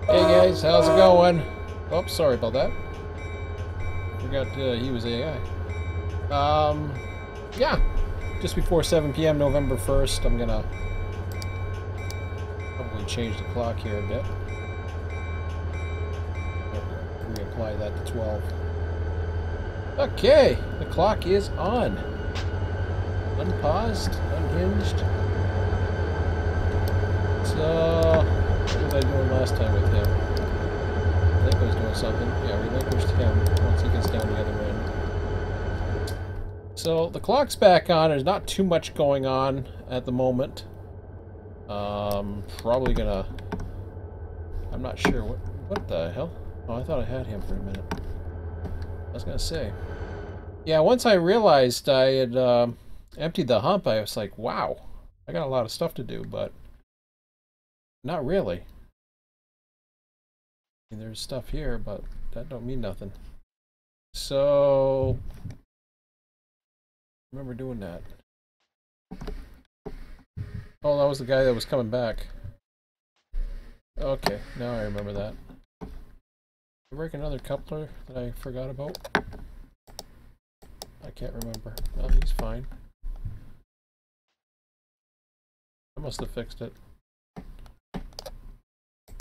Hey guys, how's it going? Oh, sorry about that. Forgot he was AI. Yeah, just before 7 p.m. November 1st, I'm gonna probably change the clock here a bit. Reapply that to 12. Okay, the clock is on. Unpaused, unhinged. So, what was I doing last time with him? I think I was doing something. Yeah, relinquished him once he gets down the other end. So the clock's back on. There's not too much going on at the moment. Probably gonna. I'm not sure what the hell. Oh, I thought I had him for a minute. I was gonna say. Yeah, once I realized I had emptied the hump, I was like, wow, I got a lot of stuff to do, but not really. I mean, there's stuff here, but that don't mean nothing. So, I remember doing that. Oh, that was the guy that was coming back. Okay, now I remember that. Did I break another coupler that I forgot about? I can't remember. Oh, he's fine. I must have fixed it.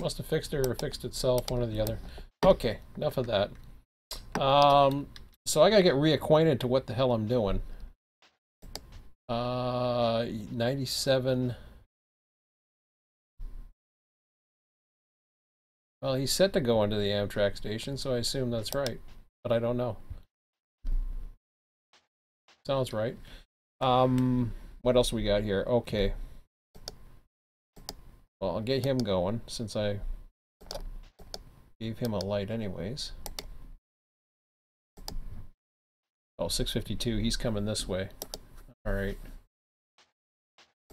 Must have fixed it or fixed itself, one or the other. Okay, enough of that. So I gotta get reacquainted to what the hell I'm doing. 97. Well, he's set to go into the Amtrak station, so I assume that's right. But I don't know. Sounds right. What else we got here? Okay. Well, I'll get him going, since I gave him a light anyways. Oh, 652, he's coming this way. Alright.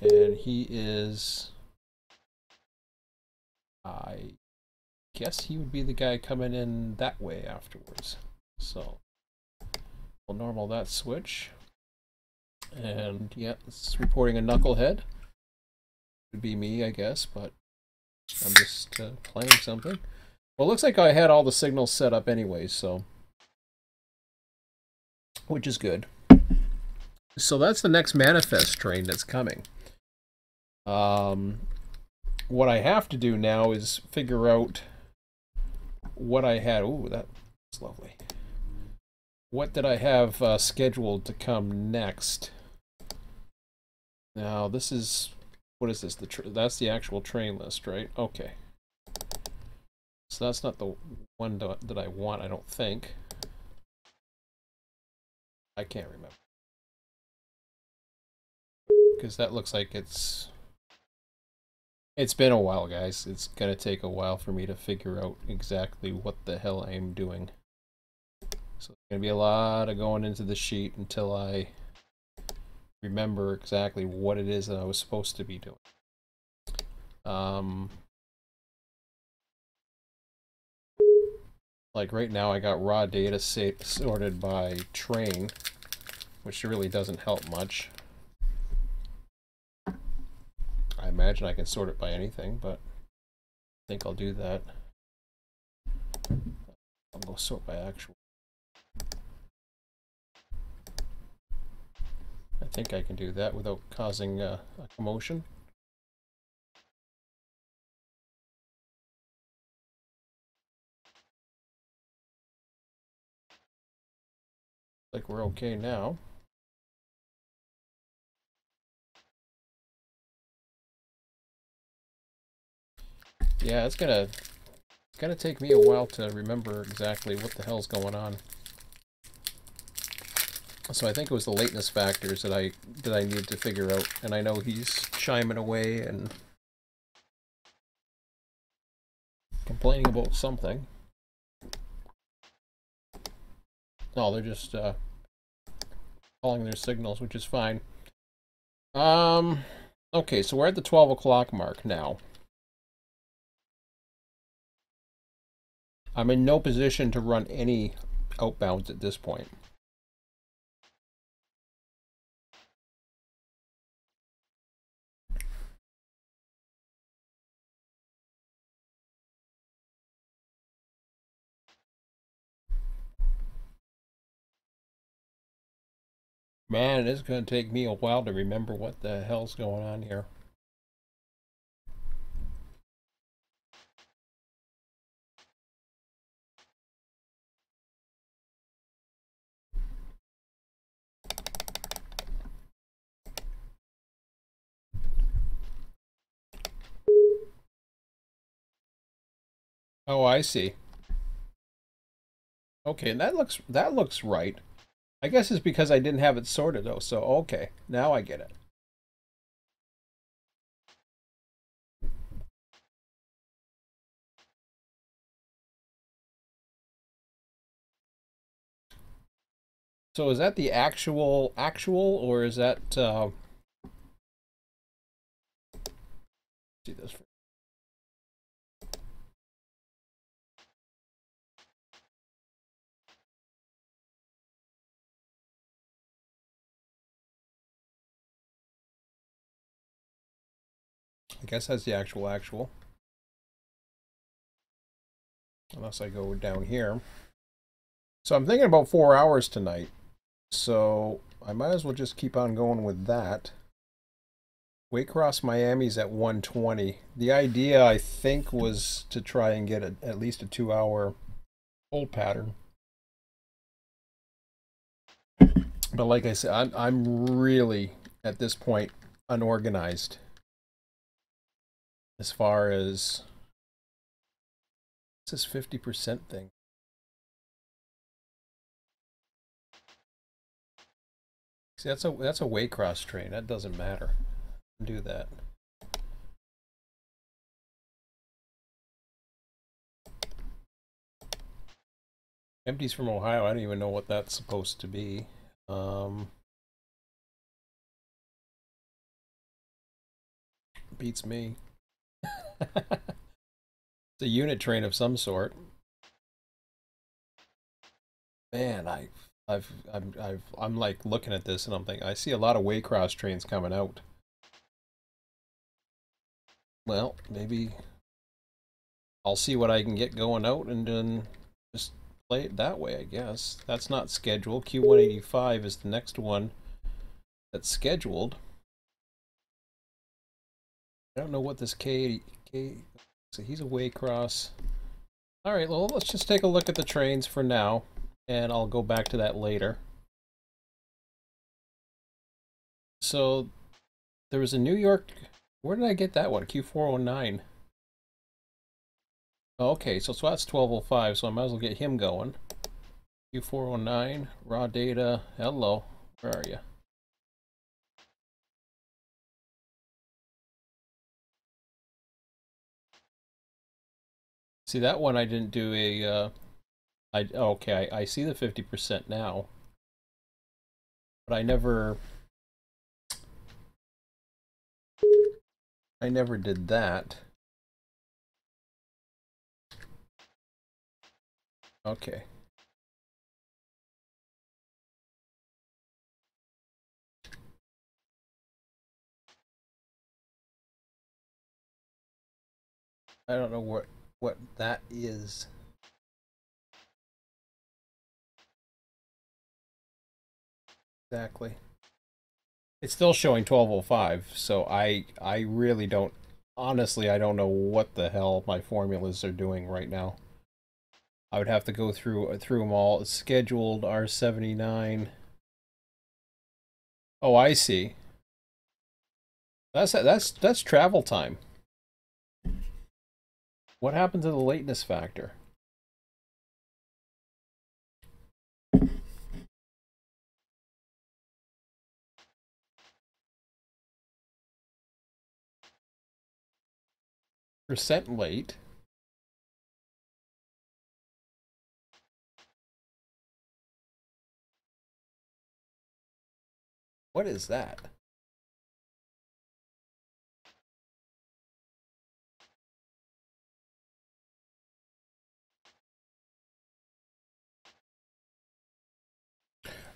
And he is... I guess he would be the guy coming in that way afterwards. So, we'll normal that switch. And, yeah, it's reporting a knucklehead. Would be me, I guess, but I'm just playing something. Well, it looks like I had all the signals set up anyway, so... which is good. So that's the next manifest train that's coming. What I have to do now is figure out what I had. Ooh, that's lovely. What did I have scheduled to come next? Now this is, what is this? That's the actual train list, right? Okay. So that's not the one that I want, I don't think. I can't remember. Because that looks like it's been a while, guys. It's gonna take a while for me to figure out exactly what the hell I'm doing. So there's gonna be a lot of going into the sheet until I remember exactly what it is that I was supposed to be doing. Like right now I got raw data sorted by train, which really doesn't help much. I imagine I can sort it by anything, but I think I'll do that. I'll go sort by actual. I think I can do that without causing a commotion. Like we're okay now. Yeah, it's gonna take me a while to remember exactly what the hell's going on. So I think it was the lateness factors that I need to figure out, and I know he's chiming away and complaining about something. No, they're just calling their signals, which is fine. Okay, so we're at the 12 o'clock mark now. I'm in no position to run any outbounds at this point. Man, it's going to take me a while to remember what the hell's going on here. Oh, I see. Okay, and that looks right. I guess it's because I didn't have it sorted though. So okay, now I get it. So is that the actual or is that see this? I guess that's the actual. Unless I go down here. So I'm thinking about 4 hours tonight. So I might as well just keep on going with that. Waycross Miami's at 120. The idea, I think, was to try and get at least a 2 hour pull pattern. But like I said, I'm really at this point unorganized as far as this 50% thing. See, that's a Waycross train. That doesn't matter. Do that. Empties from Ohio. I don't even know what that's supposed to be. Beats me. It's a unit train of some sort. Man, I'm like looking at this and I'm thinking I see a lot of Waycross trains coming out. Well, maybe I'll see what I can get going out and then just play it that way, I guess. That's not scheduled. Q185 is the next one that's scheduled. I don't know what this K so he's a Waycross. All right, well, let's just take a look at the trains for now, and I'll go back to that later. So there was a New York. Where did I get that one? Q409. Okay, so that's 1205, so I might as well get him going. Q409, raw data. Hello, where are you? See, that one I didn't do a. Okay, I see the 50% now, but I never did that. Okay. I don't know what that is. Exactly. It's still showing 1205, so I really don't honestly I don't know what the hell my formulas are doing right now. I would have to go through them all. It's scheduled R79. Oh, I see. That's travel time. What happened to the lateness factor? Percent late. What is that?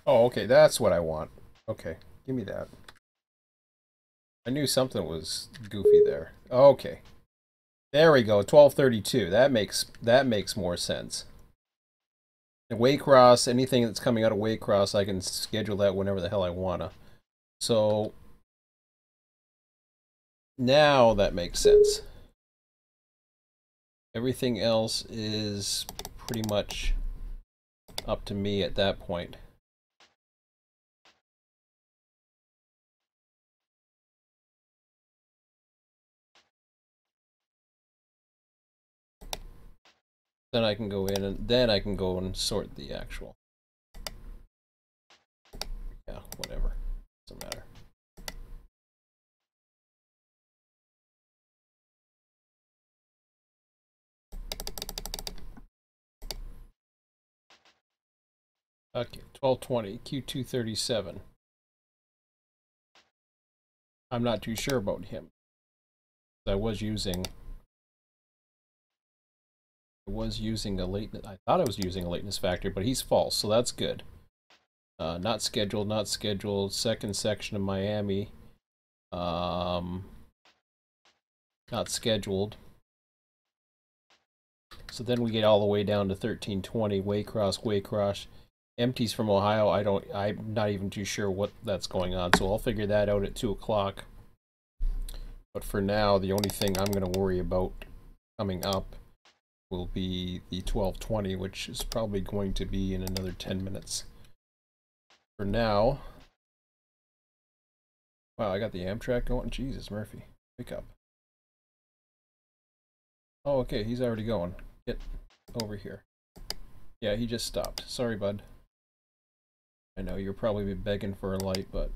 Oh, okay, that's what I want. Okay, give me that. I knew something was goofy there. Okay. There we go. 1232. That makes more sense. And Waycross, anything that's coming out of Waycross, I can schedule that whenever the hell I wanna. So now that makes sense. Everything else is pretty much up to me at that point. Then I can go in and then I can go and sort the actual. Yeah, whatever. Doesn't matter. Okay, 1220, Q237. I'm not too sure about him. I was using a lateness. I thought I was using a lateness factor, but he's false, so that's good. Not scheduled, not scheduled. Second section of Miami. Not scheduled. So then we get all the way down to 1320. Waycross, Waycross. Empties from Ohio. I'm not even too sure what that's going on, so I'll figure that out at 2 o'clock. But for now, the only thing I'm going to worry about coming up will be the 1220, which is probably going to be in another 10 minutes. For now, wow, I got the Amtrak going. Jesus, Murphy, wake up. Oh, okay, he's already going. Get over here. Yeah, he just stopped. Sorry, bud. I know you're probably begging for a light, but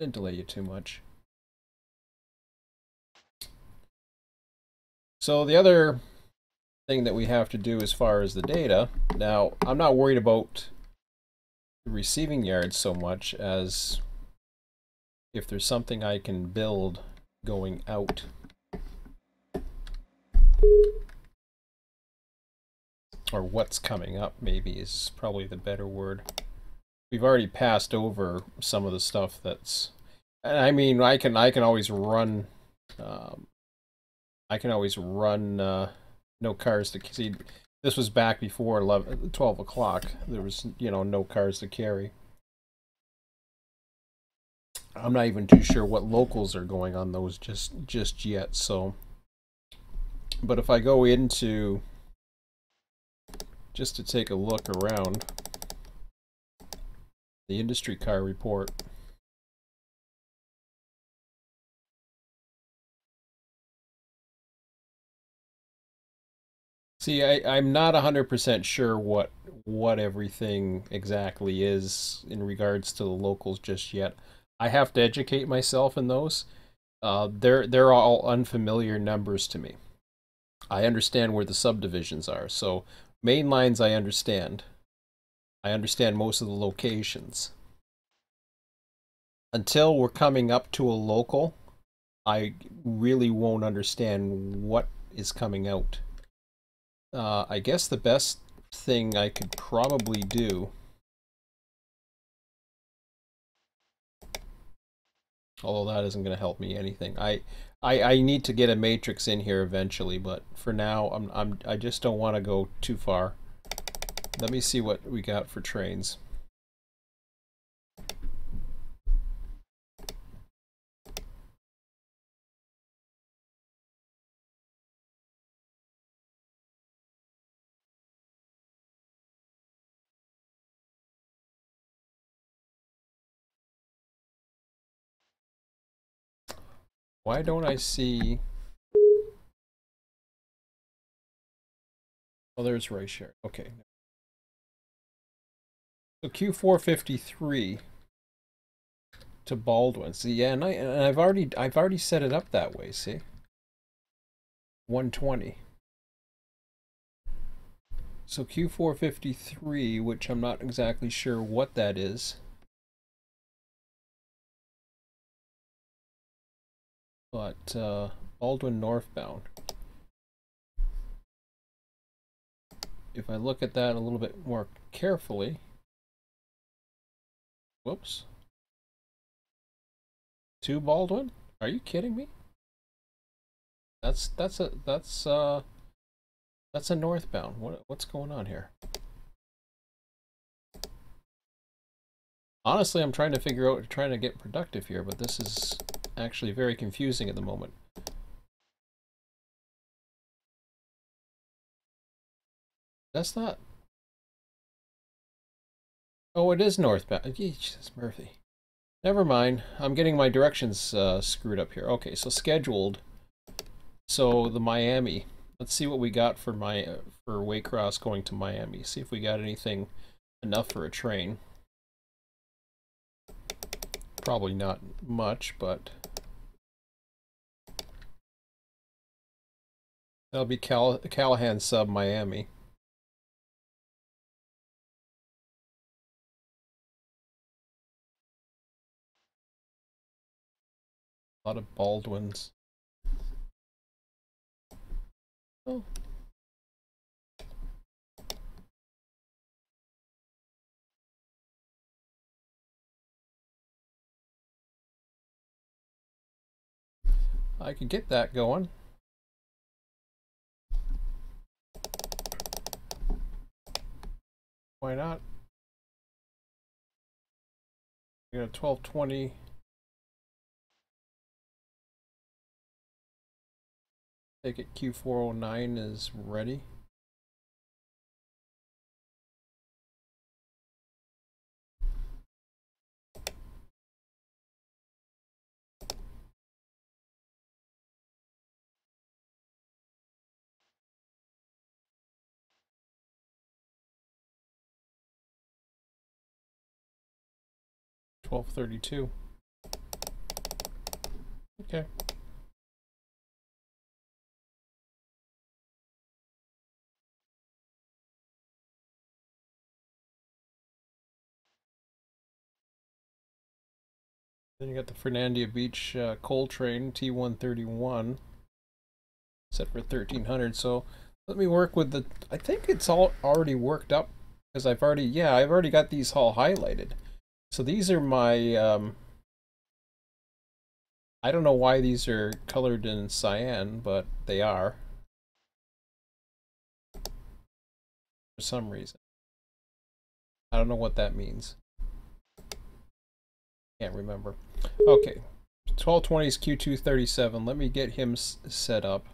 didn't delay you too much. So the other thing that we have to do as far as the data, now I'm not worried about the receiving yards so much as if there's something I can build going out. Or what's coming up, maybe, is probably the better word. We've already passed over some of the stuff that's... I mean, I can always run... no cars to... See, this was back before 12 o'clock. There was, you know, no cars to carry. I'm not even too sure what locals are going on those just yet, so... But if I go into... just to take a look around the industry car report. See, I'm not 100% sure what everything exactly is in regards to the locals just yet. I have to educate myself in those. They're all unfamiliar numbers to me. I understand where the subdivisions are, so main lines I understand. I understand most of the locations. Until we're coming up to a local, I really won't understand what is coming out. I guess the best thing I could probably do, although that isn't going to help me anything. I need to get a matrix in here eventually, but for now I just don't want to go too far. Let me see what we got for trains. Why don't I see... Oh, there's Rayshare. Okay. So Q453 to Baldwin. See, yeah, and I've already set it up that way, see? 120. So Q453, which I'm not exactly sure what that is. But Baldwin northbound. If I look at that a little bit more carefully, whoops. To Baldwin? Are you kidding me? That's a northbound. What's going on here? Honestly, I'm trying to figure out, trying to get productive here, but this is actually very confusing at the moment. That's not... Oh, it is northbound. Jesus, Murphy. Never mind. I'm getting my directions screwed up here. Okay, so scheduled. So the Miami. Let's see what we got for for Waycross going to Miami. See if we got anything enough for a train. Probably not much, but that'll be Callahan sub Miami. A lot of Baldwins. Oh. I could get that going. Why not? We got a 1220. Take it Q409 is ready. $12.32. Okay. Then you got the Fernandina Beach coal train T131 set for 1300. So let me work with the. I think it's all already worked up because I've already got these all highlighted. So these are my. I don't know why these are colored in cyan, but they are for some reason. I don't know what that means. Can't remember. Okay, 1220 is Q237. Let me get him set up.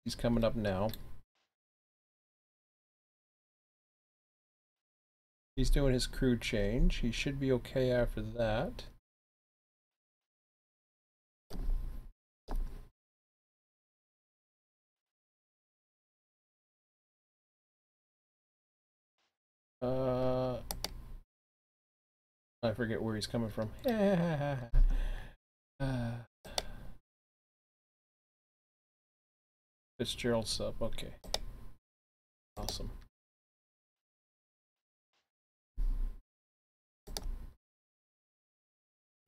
He's coming up now. He's doing his crew change. He should be okay after that. I forget where he's coming from. Fitzgerald sub, okay. Awesome.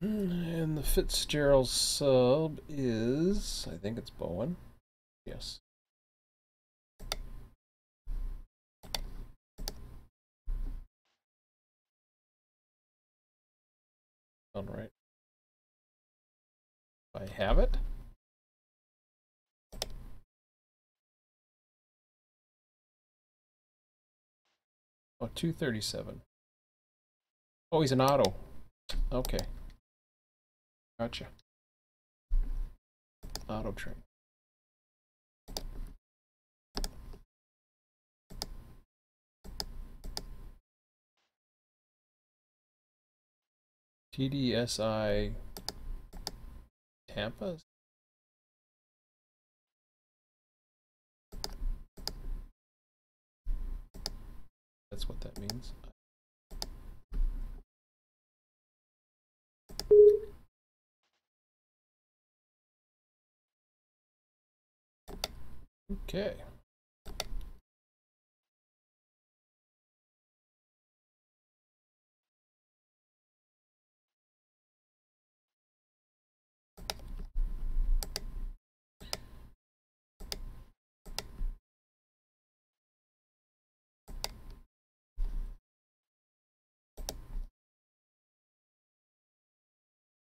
And the Fitzgerald sub is, I think it's Bowen. Yes. All right. I have it. Oh, 237. Oh, he's an auto. Okay. Gotcha. Auto train. TDSI Tampa? That's what that means. Okay.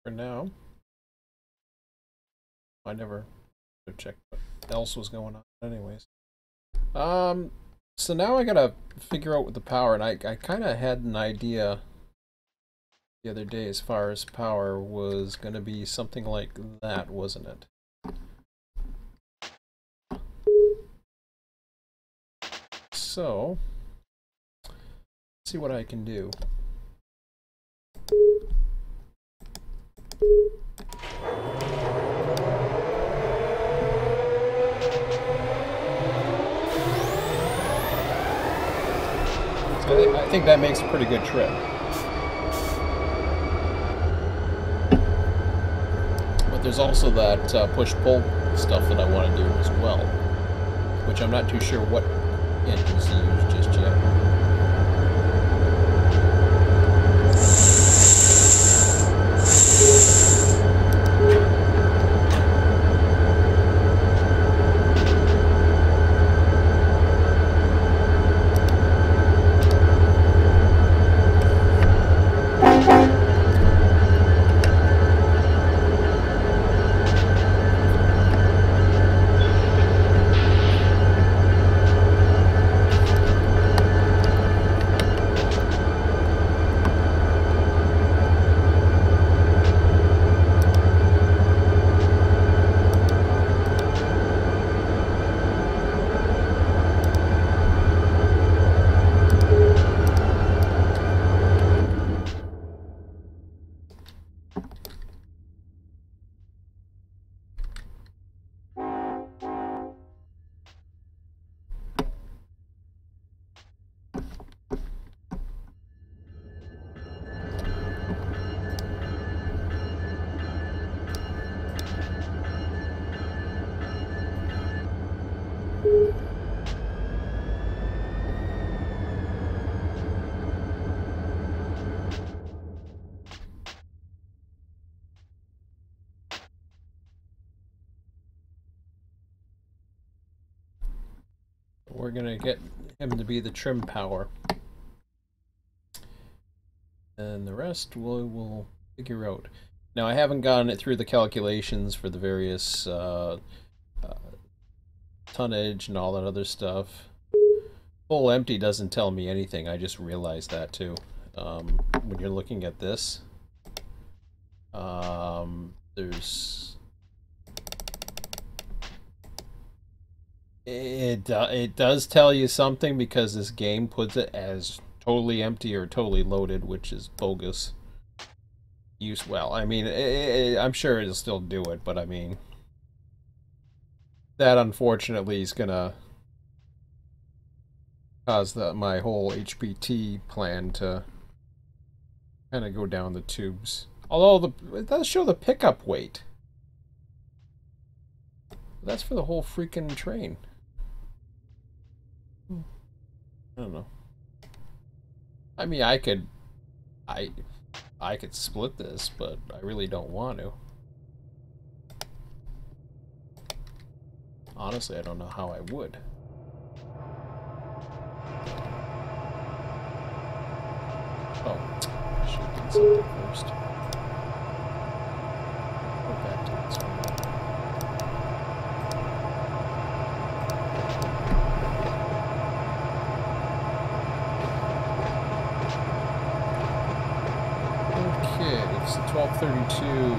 For now, I never checked what else was going on anyways. So now I gotta figure out with the power, and I kind of had an idea the other day as far as power was gonna be something like that, wasn't it? So, let's see what I can do. I think that makes a pretty good trip. But there's also that push-pull stuff that I want to do as well, which I'm not too sure what engines to use just yet. We're gonna get him to be the trim power, and the rest we'll figure out. Now I haven't gotten it through the calculations for the various tonnage and all that other stuff. Full empty doesn't tell me anything. I just realized that too. When you're looking at this, there's it does tell you something because this game puts it as totally empty or totally loaded, which is bogus. Well, I mean, I'm sure it'll still do it, but I mean, that unfortunately is gonna cause my whole HPT plan to kind of go down the tubes. Although it does show the pickup weight. That's for the whole freaking train. I don't know. I mean, I could split this, but I really don't want to. Honestly, I don't know how I would. Oh, I should have done something first. Go back to this one. Okay, it's 12:32.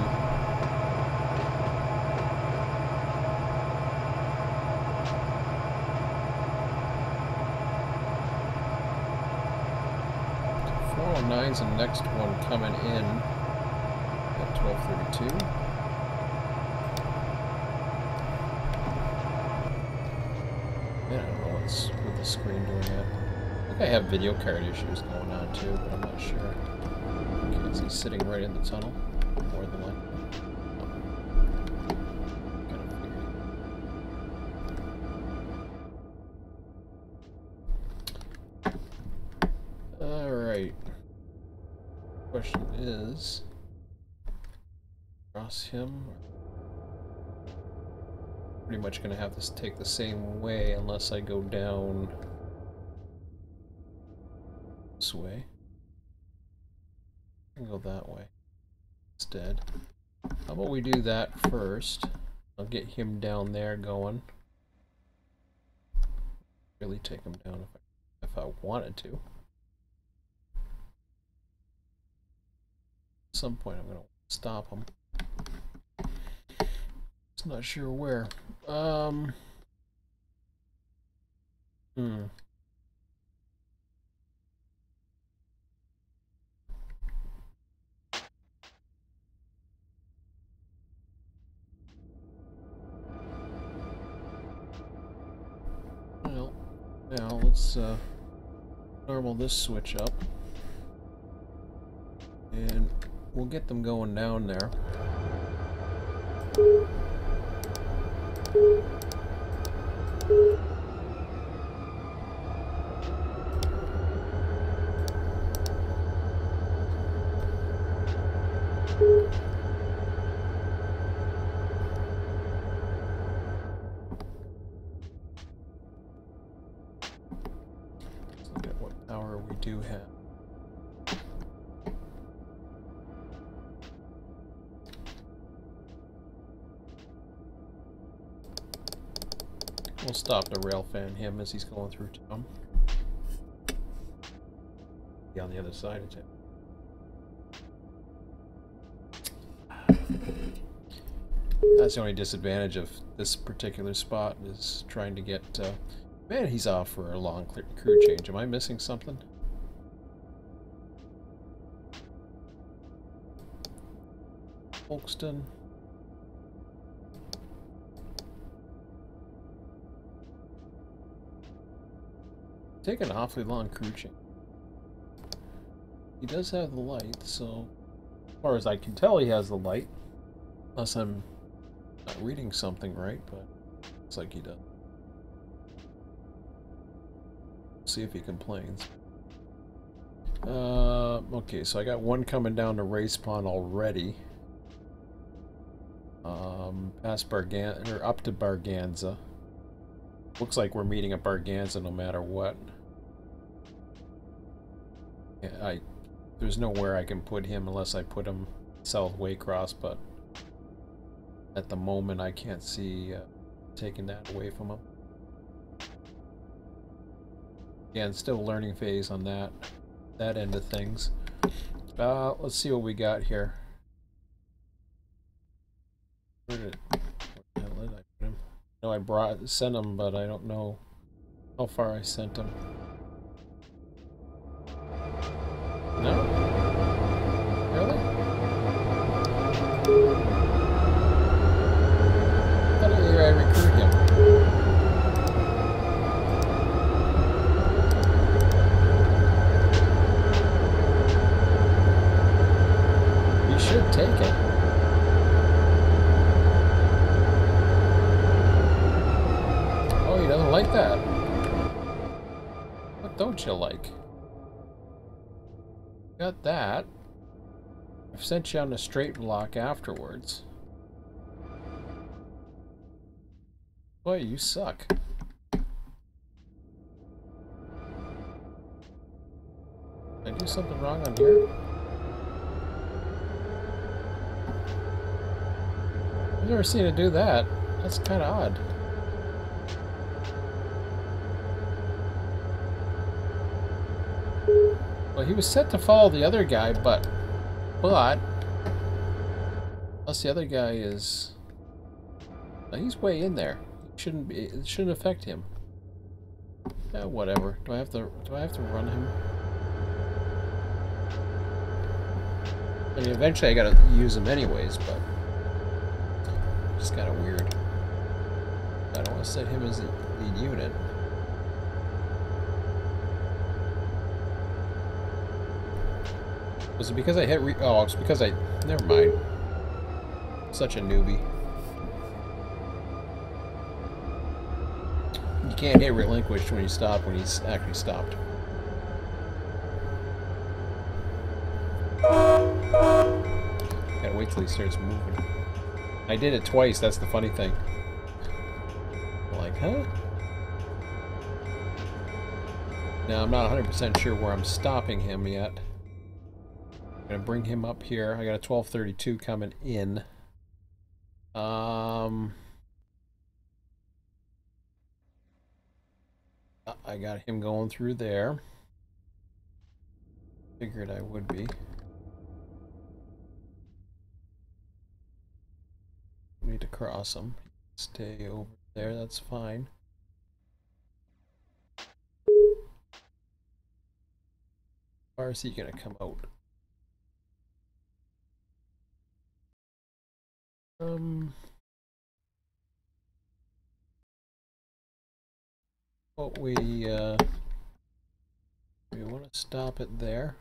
Nine's the next one coming in at 12:32. Yeah, I don't know what's with the screen doing that. I think I have video card issues going on too, but I'm not sure. Okay, is he sitting right in the tunnel? More than likely. Alright. Question is, cross him. Pretty much gonna have to take the same way unless I go down this way. I can go that way instead. How about we do that first? I'll get him down there going. really take him down if I wanted to. At some point I'm gonna stop him. Just not sure where. Well, now let's normal this switch up. And we'll get them going down there. Let's look at what power we do have. We'll stop the rail fan him as he's going through town. Be on the other side of town. That's the only disadvantage of this particular spot is trying to get. Man, he's off for a long crew change. Am I missing something? Folkestone. Take an awfully long crew change. He does have the light, so as far as I can tell, he has the light. Unless I'm not reading something right, but looks like he does. See if he complains. Okay, so I got one coming down to race pond already. Past Barganza, or up to Barganza. Looks like we're meeting at Barganza no matter what. Yeah, there's nowhere I can put him unless I put him South Waycross, but at the moment I can't see taking that away from him. Again, still learning phase on that end of things. Let's see what we got here. Where did I put him? No, I sent him, but I don't know how far I sent him. No? Really? I thought I recruit him. You should take it. Oh, he doesn't like that. What don't you like? Got that. I've sent you on a straight block afterwards. Boy, you suck. Did I do something wrong on here? I've never seen it do that. That's kind of odd. Well, he was set to follow the other guy, but unless the other guy is, he's way in there. It shouldn't affect him. Whatever. Do I have to run him? I mean, eventually I gotta use him anyways, but it's kind of weird. I don't want to set him as the lead unit. Was it because I hit oh, it's because I... Never mind. Such a newbie. You can't hit relinquish when you stop, when he's actually stopped. Gotta wait till he starts moving. I did it twice, that's the funny thing. I'm like, huh? Now, I'm not 100% sure where I'm stopping him yet. I'm gonna bring him up here. I got a 1232 coming in. I got him going through there. Figured I would be. Need to cross him. Stay over there, that's fine. How far is he gonna come out? What we want to stop it there.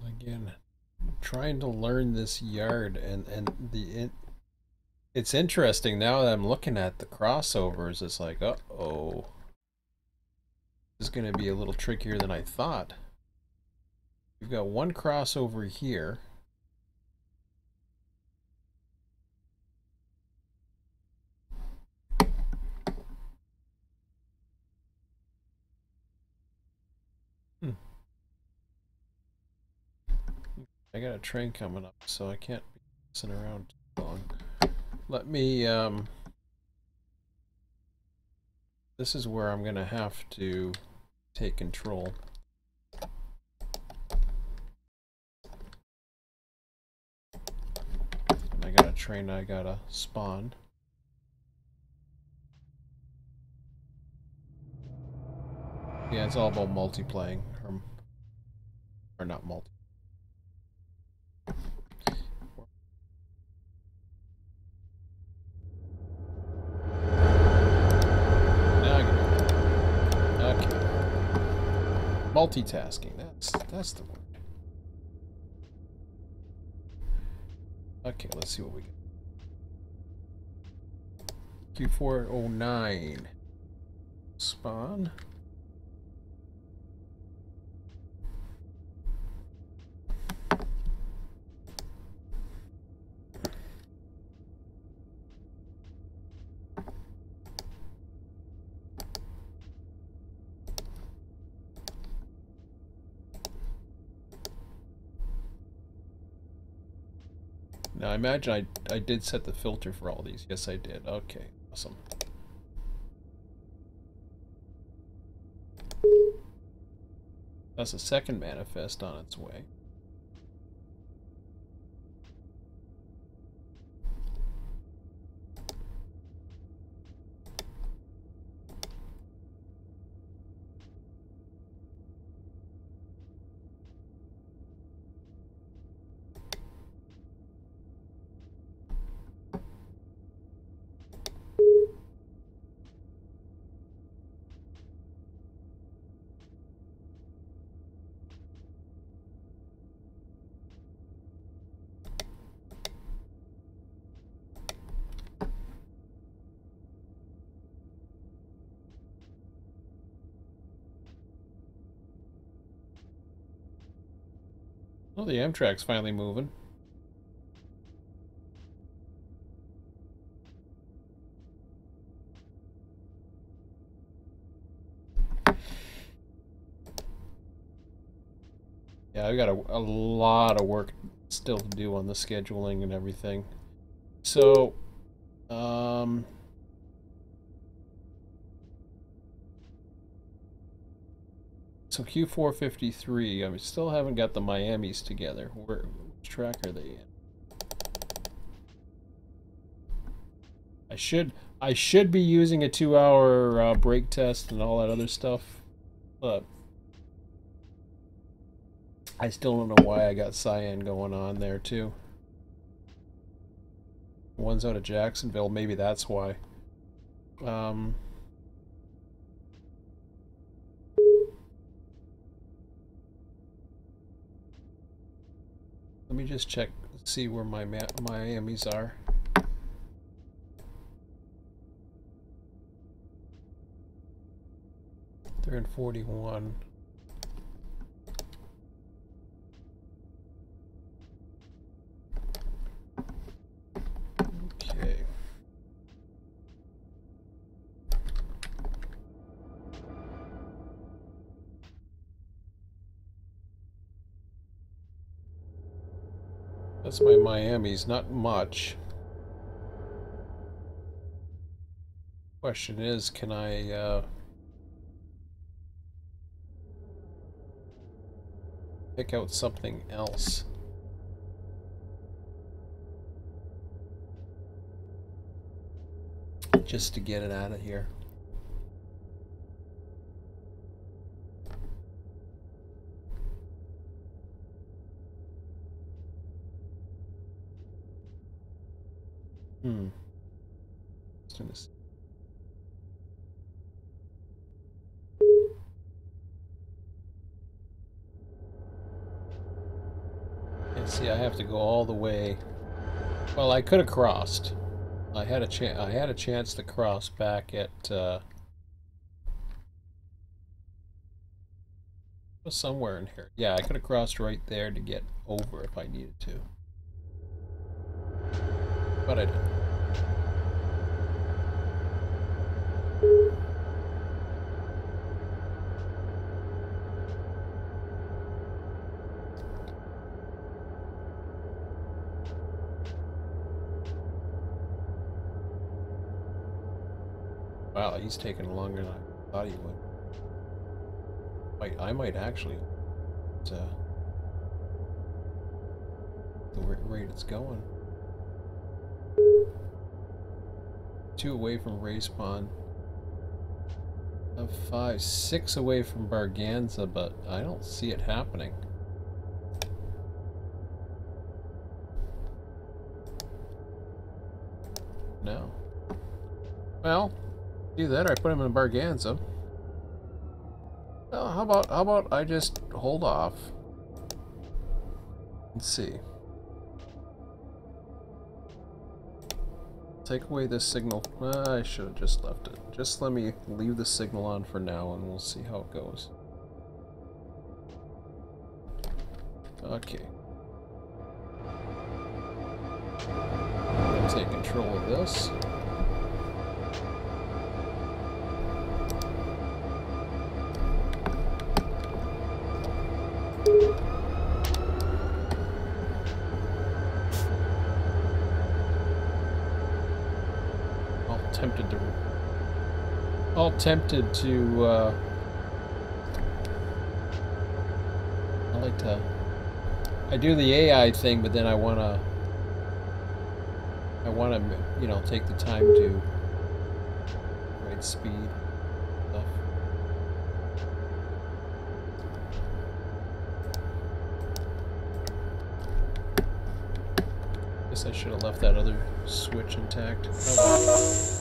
Again, trying to learn this yard and it's interesting now that I'm looking at the crossovers. It's like, uh-oh, this is going to be a little trickier than I thought. We've got one crossover here. I got a train coming up, so I can't be messing around too long. Let me, this is where I'm gonna have to take control. And I got a train I gotta spawn. Yeah, it's all about multiplaying, or not multi. Multitasking, that's the word. Okay, let's see what we get. Q409. Spawn. Now I imagine I did set the filter for all these. Yes, I did. Okay, awesome. That's a second manifest on its way. Oh, the Amtrak's finally moving. Yeah, I've got a lot of work still to do on the scheduling and everything. So, so Q453, I still haven't got the Miamis together. Which track are they in? I should be using a 2-hour brake test and all that other stuff, but I still don't know why I got Cyan going on there too. One's out of Jacksonville, maybe that's why. Let me just check, see where my Miamis are. They're in 41. Okay. That's my Miami's, not much. Question is, can I pick out something else? Just to get it out of here. And see, I have to go all the way. Well, I could have crossed. I had a chance to cross back at was somewhere in here. Yeah, I could have crossed right there to get over if I needed to. But I didn't. Wow, he's taking longer than I thought he would. I might actually the rate it's going. 2 away from Respawn. 5, 6 away from Barganza, but I don't see it happening. No. Well, either that or I put him in Barganza. Well, how about I just hold off and see. Take away this signal. I should have just left it. Just let me leave the signal on for now and we'll see how it goes. Okay. I'm gonna take control of this. All tempted to I do the AI thing, but then I wanna you know, take the time to rate speed stuff. Guess I should have left that other switch intact. Oh.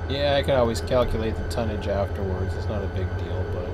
Yeah, I could always calculate the tonnage afterwards. It's not a big deal, but...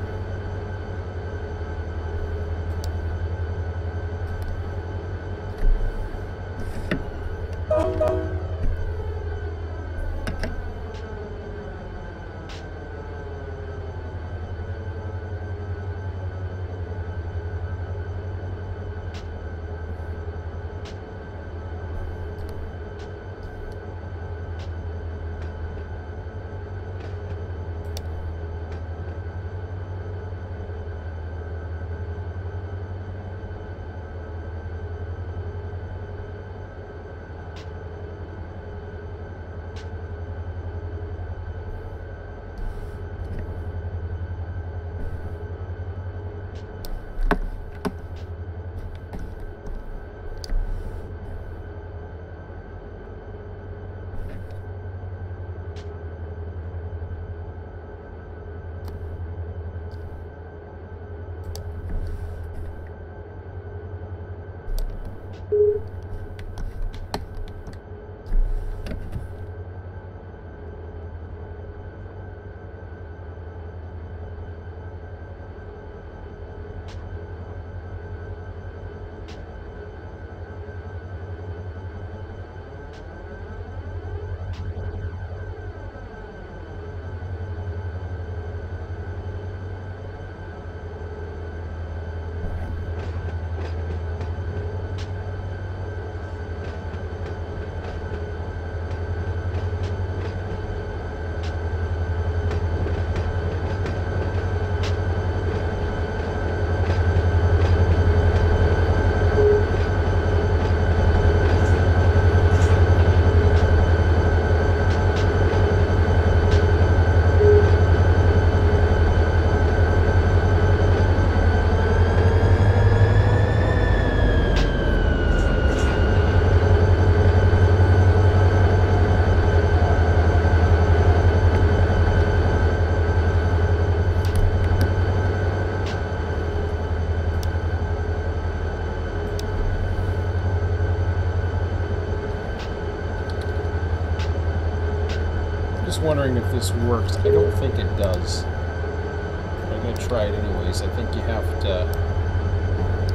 Just wondering if this works. I don't think it does. But I'm going to try it anyways. I think you have to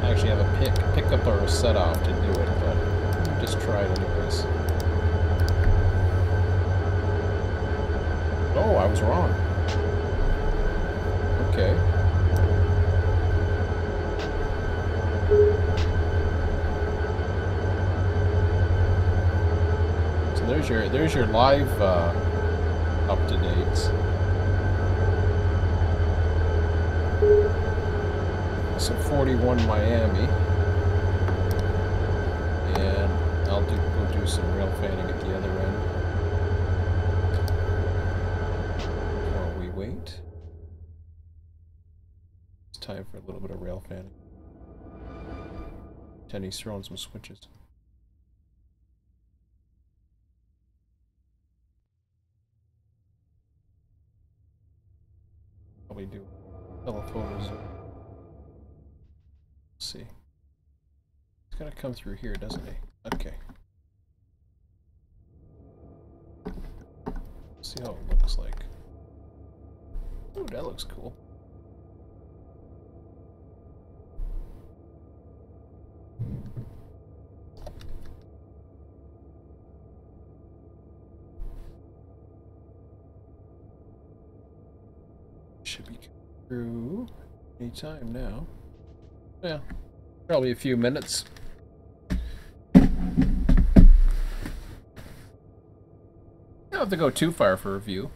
actually have a pickup or a set off to do it, but just try it anyways. Oh, I was wrong. Okay. So there's your live up-to-dates. So 41 Miami, and we'll do some rail fanning at the other end while we wait. It's time for a little bit of rail fanning. Tenny's throwing some switches. Probably do telephoto zoom. Let's see. He's gotta come through here, doesn't he? Okay. Let's see how it looks like. Ooh, that looks cool. Should be through any time now. Yeah, probably a few minutes. You don't have to go too far for a view,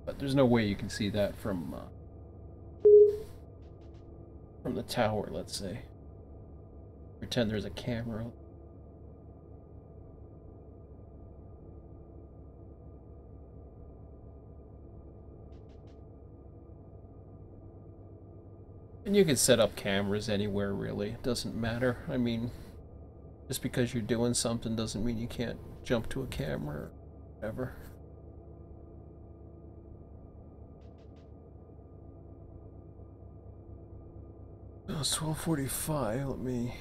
but there's no way you can see that from the tower, let's say. Pretend there's a camera. And you can set up cameras anywhere, really. It doesn't matter. I mean, just because you're doing something doesn't mean you can't jump to a camera or whatever. Oh, it's 12:45. Let me...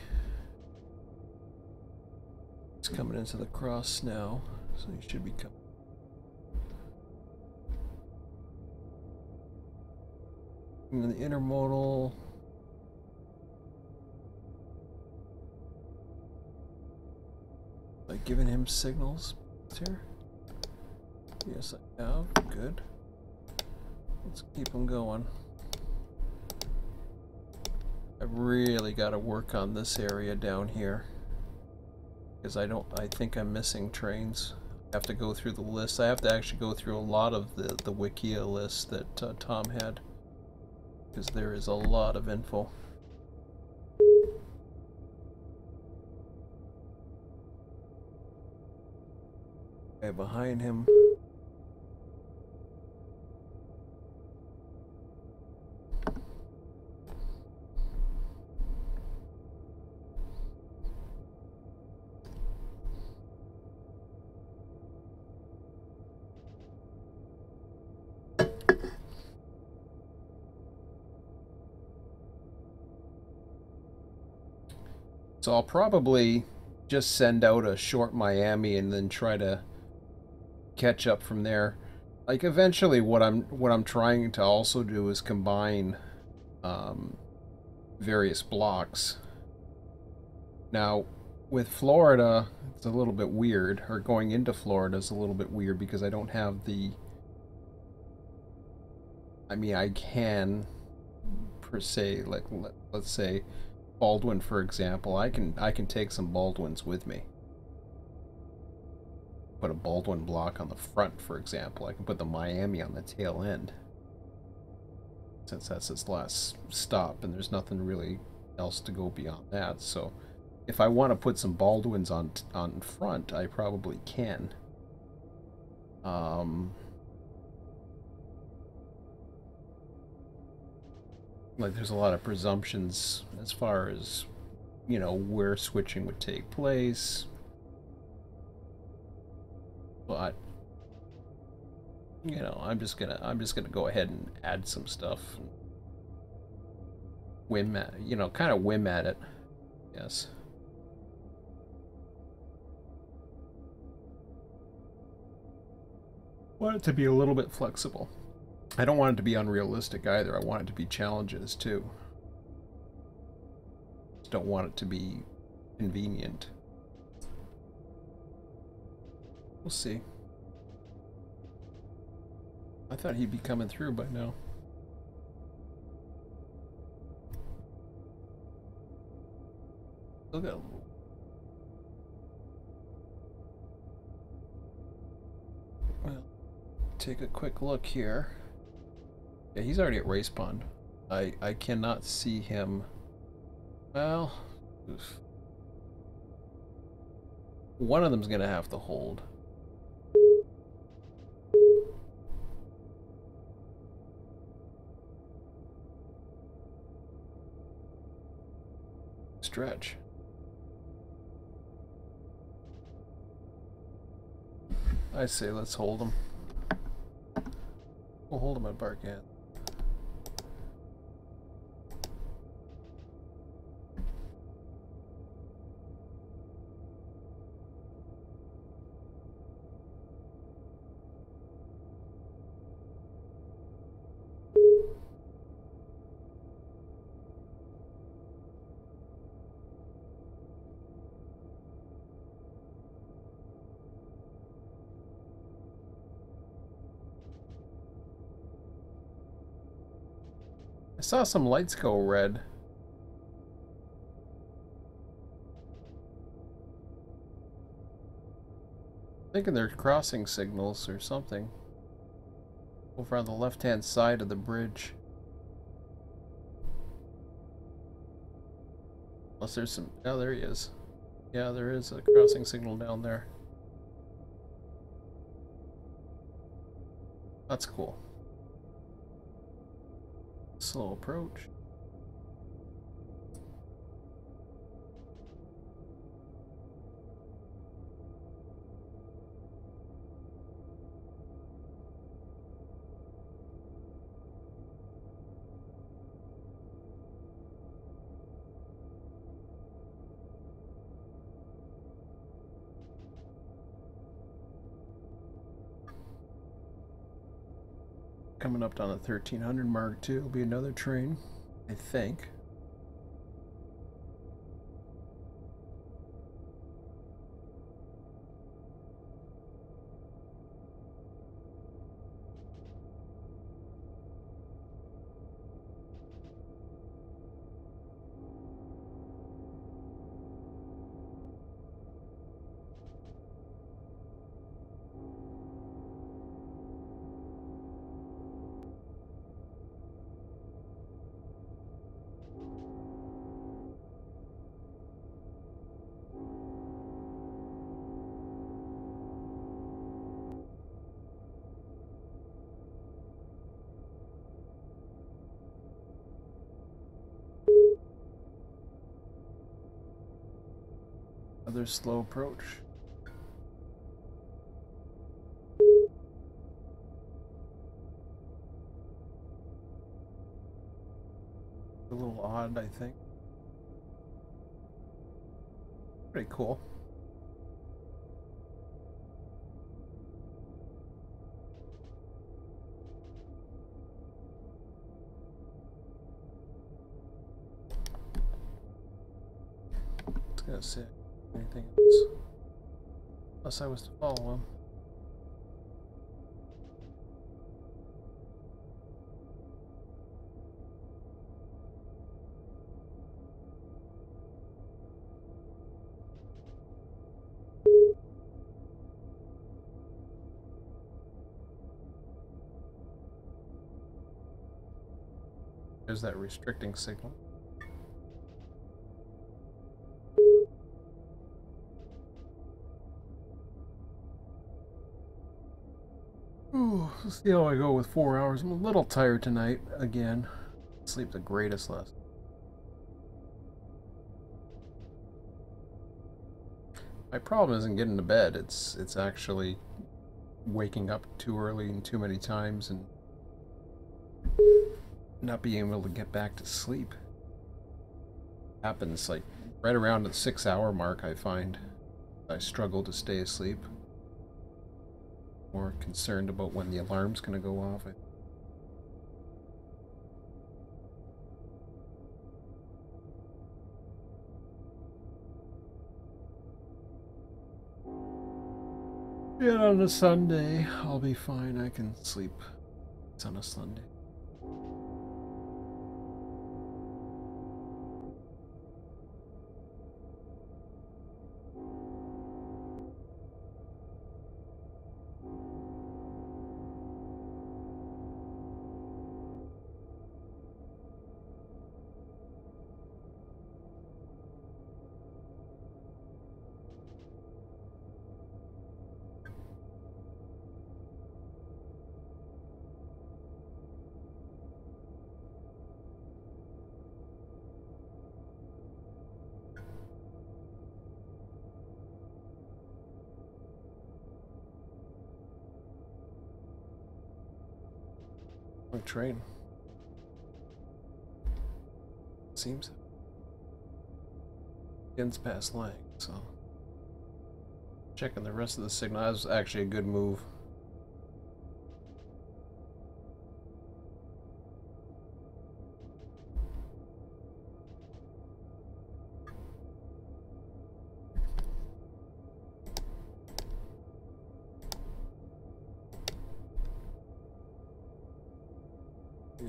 It's coming into the cross now, so you should be coming. And then the intermodal. Like giving him signals here. Yes, I have. Good. Let's keep him going. I've really got to work on this area down here because I think I'm missing trains. I have to go through the list. I have to actually go through a lot of the Wikia list that Tom had. Because there is a lot of info. Okay, behind him. So I'll probably just send out a short Miami and then try to catch up from there. Like eventually what I'm trying to also do is combine various blocks. Now with Florida it's a little bit weird, or going into Florida is a little bit weird because I don't have the... I mean, I can per se, like let's say Baldwin, for example, I can take some Baldwins with me. Put a Baldwin block on the front, for example. I can put the Miami on the tail end, since that's its last stop, and there's nothing really else to go beyond that. So, if I want to put some Baldwins on front, I probably can. Like there's a lot of presumptions as far as, you know, where switching would take place, but you know, I'm just gonna go ahead and add some stuff, and whim at, you know, kind of whim at it. Yes. want it to be a little bit flexible. I don't want it to be unrealistic either. I want it to be challenges too. Just don't want it to be convenient. We'll see. I thought he'd be coming through by now. Still got a little. Well, take a quick look here. Yeah, he's already at race pond. I cannot see him. Well, oof. One of them's gonna have to hold. Stretch. I say let's hold him. We'll hold him at Barkhead. I saw some lights go red. Thinking they're crossing signals or something. Over on the left-hand side of the bridge. Unless there's some... Oh, there he is. Yeah, there is a crossing signal down there. That's cool. Slow approach. Coming up on the 1300 mark too. It'll be another train, I think. Another slow approach. A little odd, I think. Pretty cool. Let's go see anything else. Unless I was to follow him. There's that restricting signal. Ooh, let's see how I go with 4 hours. I'm a little tired tonight, again. Sleep the greatest last night. My problem isn't getting to bed, it's actually waking up too early and too many times and not being able to get back to sleep. Happens like right around the 6 hour mark. I find I struggle to stay asleep. more concerned about when the alarm's going to go off. Yeah, on a Sunday, I'll be fine. I can sleep. It's on a Sunday. Train. Seems ends past Lang, so checking the rest of the signal. That was actually a good move.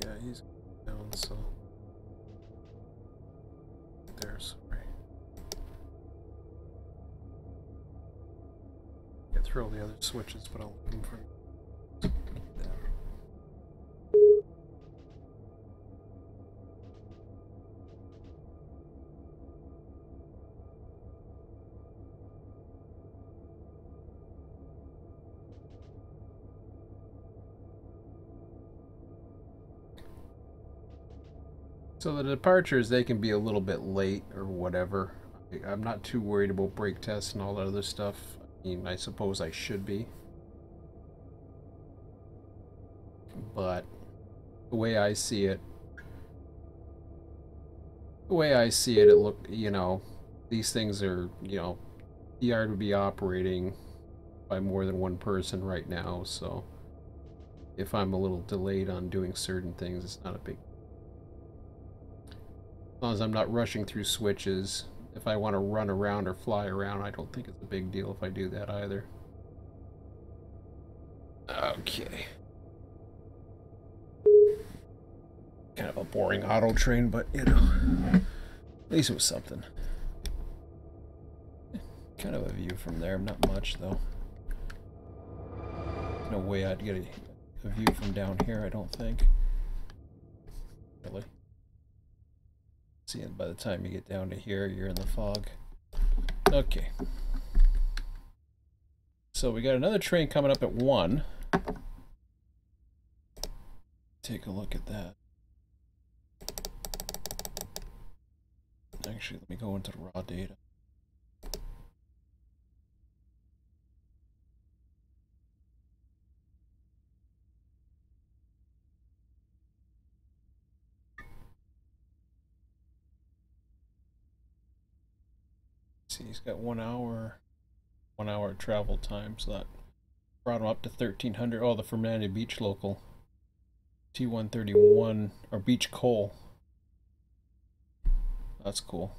Yeah, he's down, so there's sorry. Get through all the other switches, but I'll look for so the departures, they can be a little bit late or whatever. I'm not too worried about brake tests and all that other stuff. I mean, I suppose I should be. But the way I see it, it look, you know, these things are, you know, the yard would be operating by more than one person right now, so if I'm a little delayed on doing certain things, it's not a big. As long as I'm not rushing through switches. If I want to run around or fly around, I don't think it's a big deal if I do that either. Okay. Kind of a boring auto train, but you know, at least it was something. Kind of a view from there, not much though. No way I'd get a view from down here, I don't think. Really. See, by the time you get down to here, you're in the fog. Okay. So we got another train coming up at 1. Take a look at that. Actually, let me go into the raw data. See, he's got 1 hour, 1 hour travel time, so that brought him up to 1300. Oh, the Fernandez Beach local. T131, or Beach Coal. That's cool.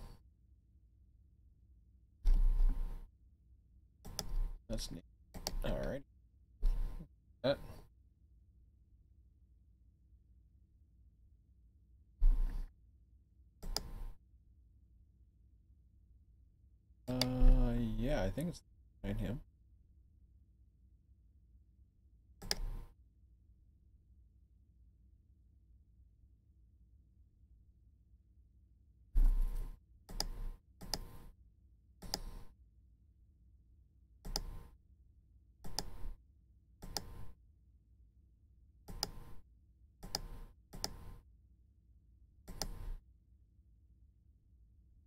That's neat. Alright. That. Yeah, I think it's behind him.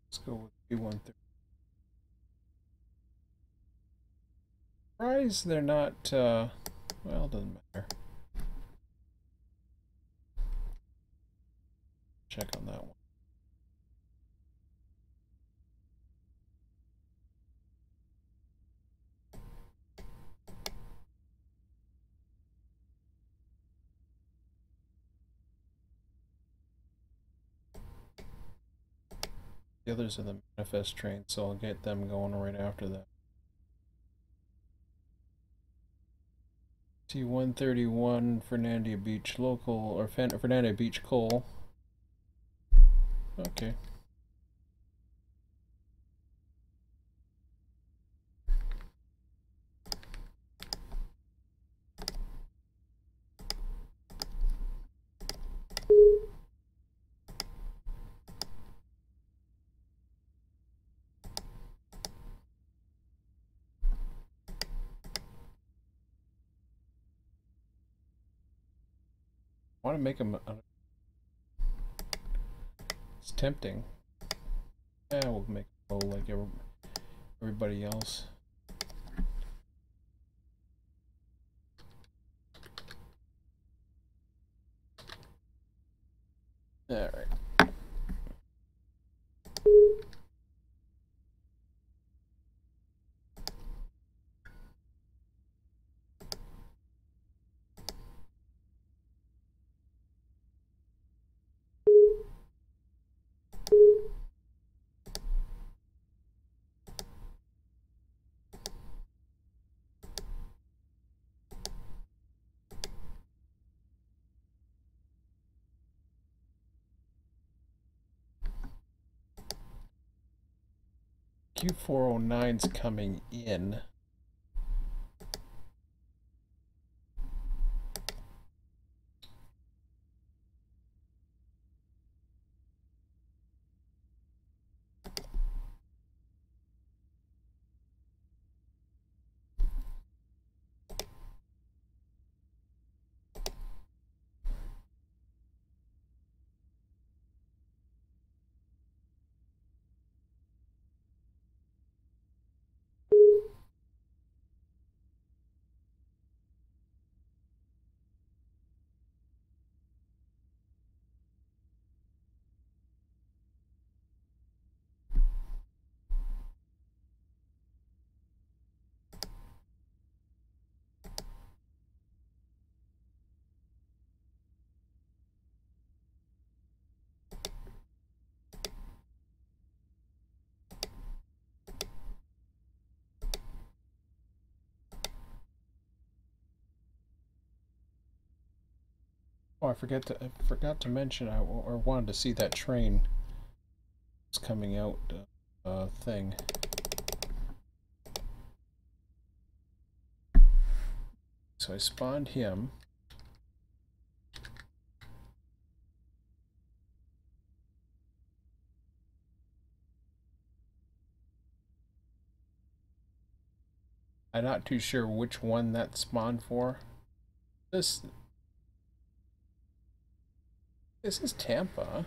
Let's go with B130. Surprised they're not, well, it doesn't matter. Check on that one. The others are the manifest trains, so I'll get them going right after that. T131 Fernandina Beach local, or Fernandina Beach coal. Okay. I want to make them. It's tempting. Yeah, we'll make it low like everybody else. All right. Q409's coming in. Oh, I forgot to mention. I wanted to see that train. It's coming out thing. So I spawned him. I'm not too sure which one that spawned for. This is Tampa,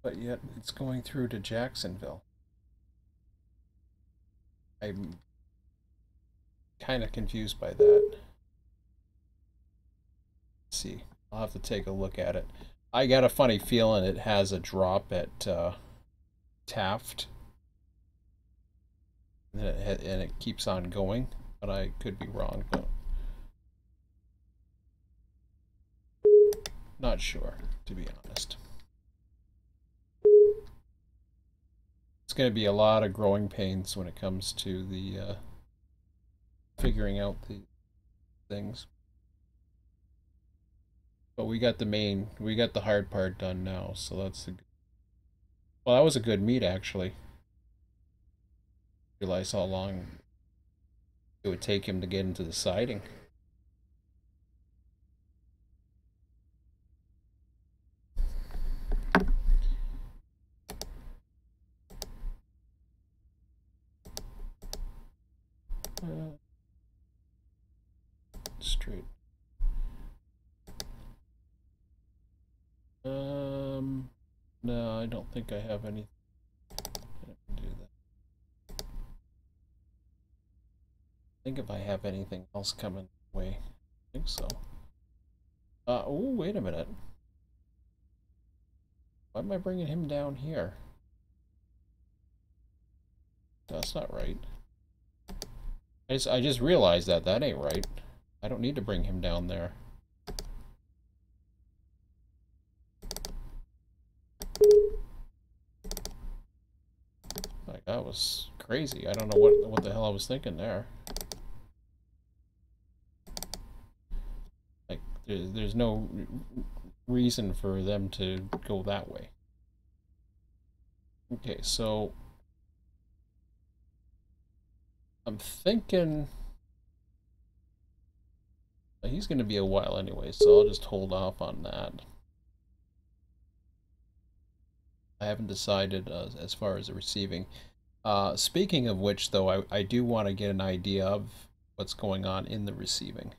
but yet it's going through to Jacksonville. I'm kind of confused by that. Let's see. I'll have to take a look at it. I got a funny feeling it has a drop at Taft, and it keeps on going, but I could be wrong. But not sure, to be honest. It's going to be a lot of growing pains when it comes to the figuring out the things. But we got the hard part done now, so that's the. Well, that was a good meet actually. Realize how long it would take him to get into the siding. Straight. No, I don't think I have anything. I can do that. I think if I have anything else coming way, I think so. Oh, wait a minute. Why am I bringing him down here? That's not right. I just realized that ain't right. I don't need to bring him down there. was crazy. I don't know what the hell I was thinking there. Like, there's no reason for them to go that way. Okay, so I'm thinking he's going to be a while anyway, so I'll just hold off on that. I haven't decided as far as the receiving. Speaking of which, though, I do want to get an idea of what's going on in the receiving.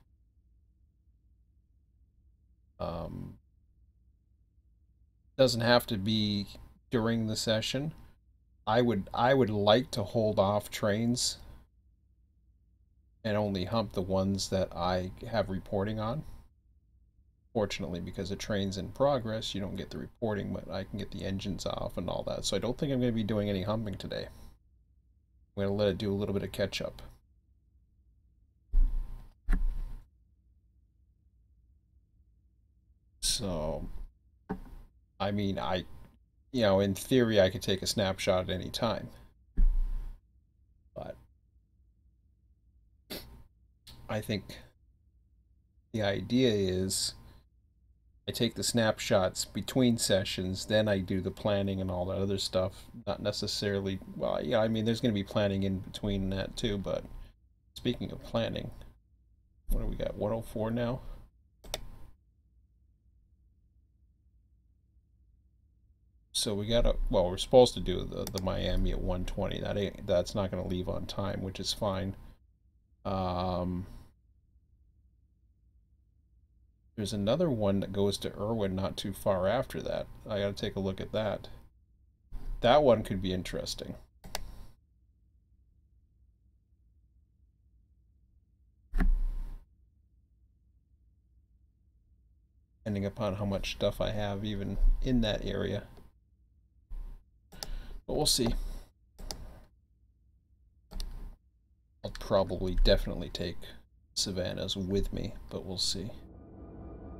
Doesn't have to be during the session. I would like to hold off trains and only hump the ones that I have reporting on. Fortunately, because a train's in progress, you don't get the reporting, but I can get the engines off and all that. So I don't think I'm going to be doing any humping today. I'm going to let it do a little bit of catch up. So, I mean, you know, in theory, I could take a snapshot at any time. But I think the idea is I take the snapshots between sessions, then I do the planning and all that other stuff. Not necessarily, well, yeah, I mean, there's going to be planning in between that too, but speaking of planning, what do we got, 104 now? So we got well, we're supposed to do the Miami at 120. That's not going to leave on time, which is fine. There's another one that goes to Irwin not too far after that. I got to take a look at that. That one could be interesting. Depending upon how much stuff I have even in that area. But we'll see. I'll probably definitely take Savannah's with me, but we'll see.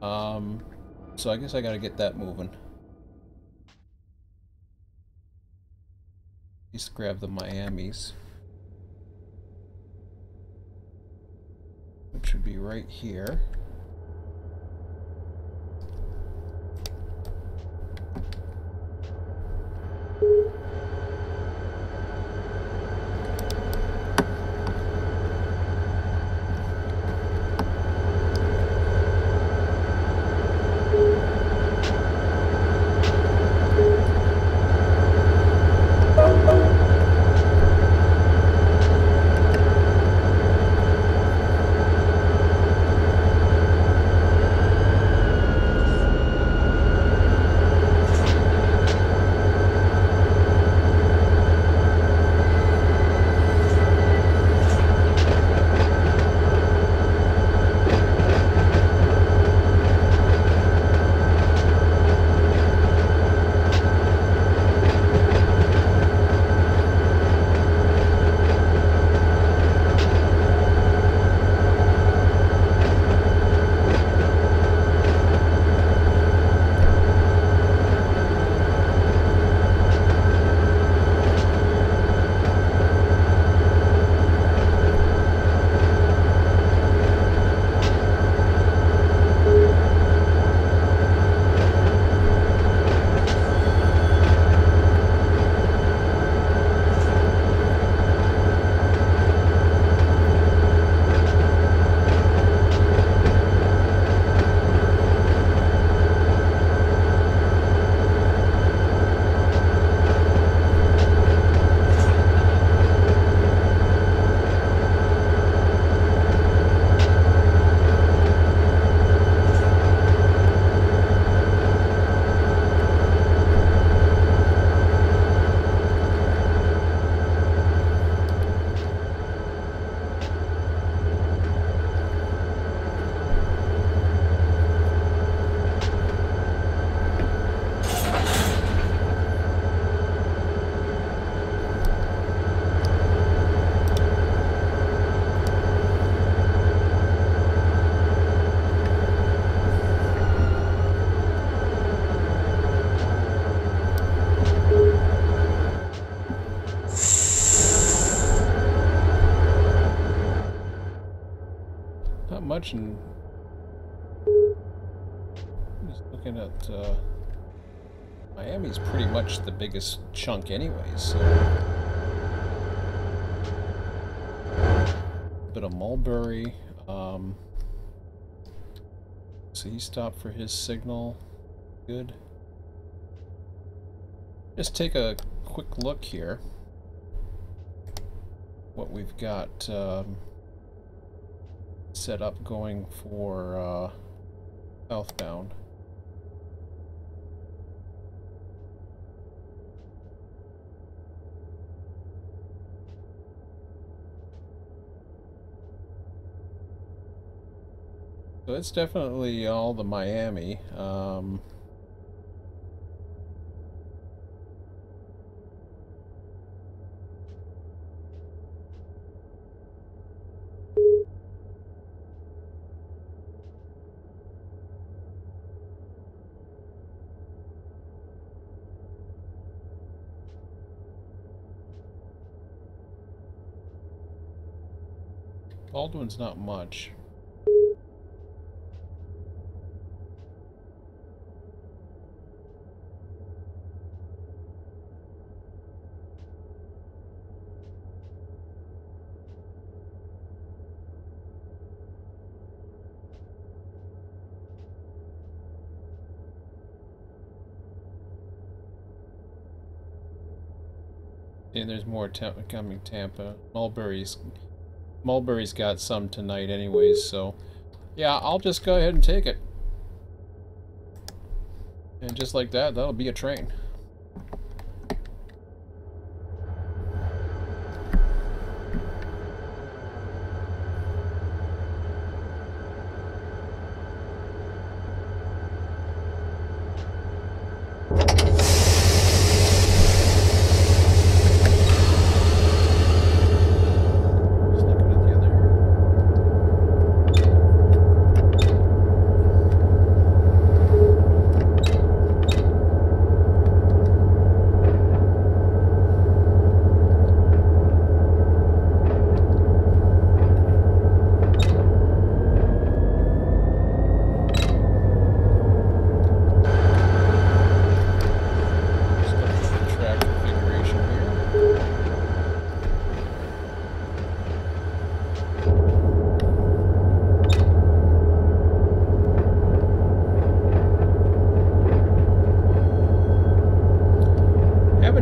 So I guess I gotta get that moving. Just grab the Miamis, which would be right here. Not much, and just looking at Miami's pretty much the biggest chunk anyways, so a bit of Mulberry. So he stopped for his signal. Good. Just take a quick look here. What we've got set up going for southbound. So it's definitely all the Miami. Baldwin's not much. Yeah, there's more coming Tampa. Mulberry's got some tonight anyways, so yeah, I'll just go ahead and take it. And just like that, that'll be a train.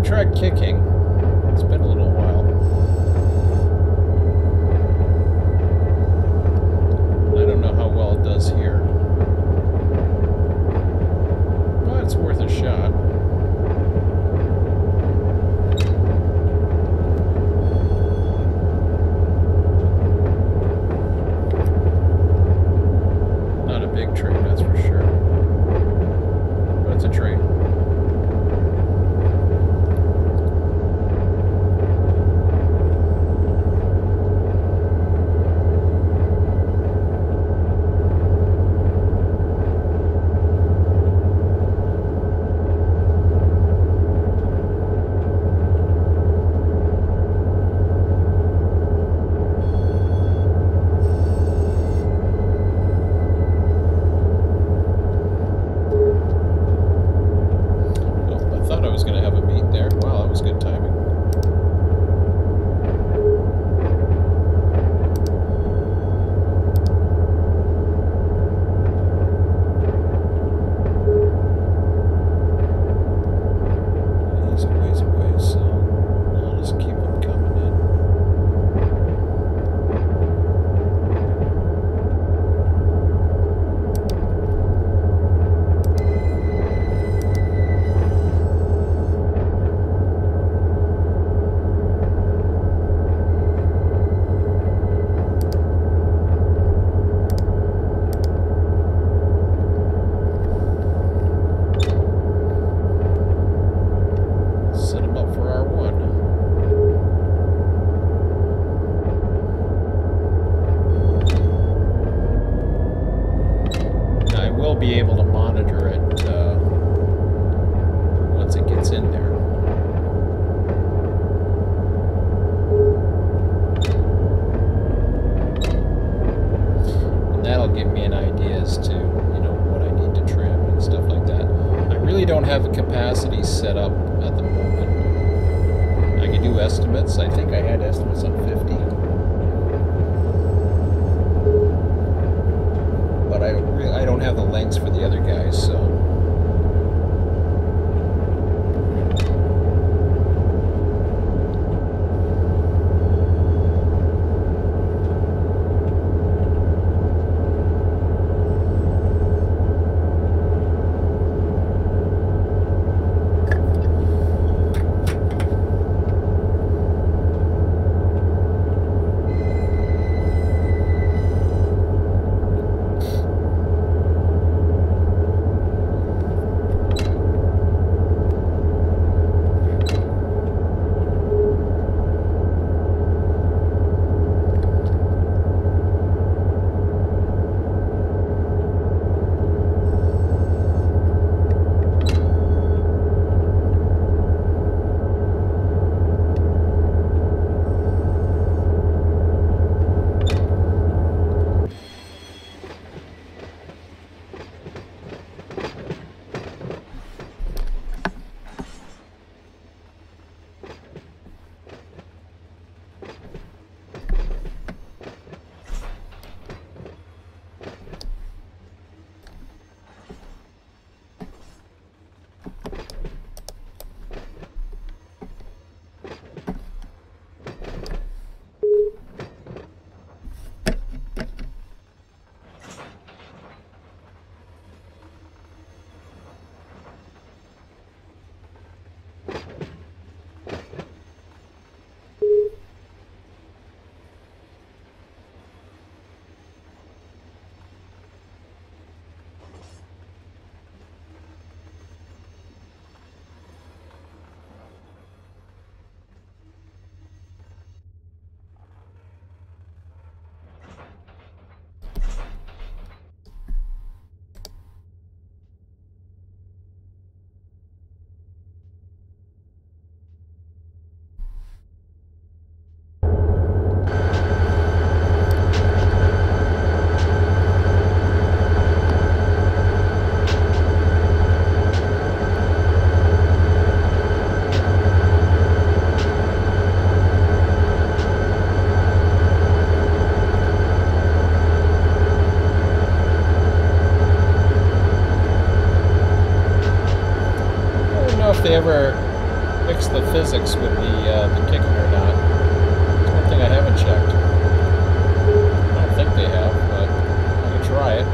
Tried kicking. It's been a little while. I don't know how well it does here, but it's worth a shot. Not a big train, that's for sure, but it's a train. Be able to monitor it once it gets in there. that'll give me an idea as to, you know, what I need to trim and stuff like that. I really don't have a capacity set up at the moment. I can do estimates. I think I had estimates on 50. But I don't have the lengths for the other guys, so. If they ever fix the physics with the kicking or not. It's one thing I haven't checked. I don't think they have, but I can try it.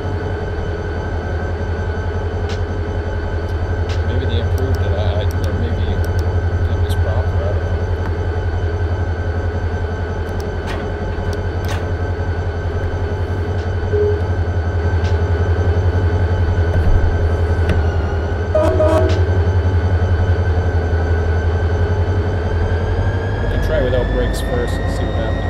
Maybe they improved it, or maybe it was proper, I don't know. Try without brakes first and see what happens.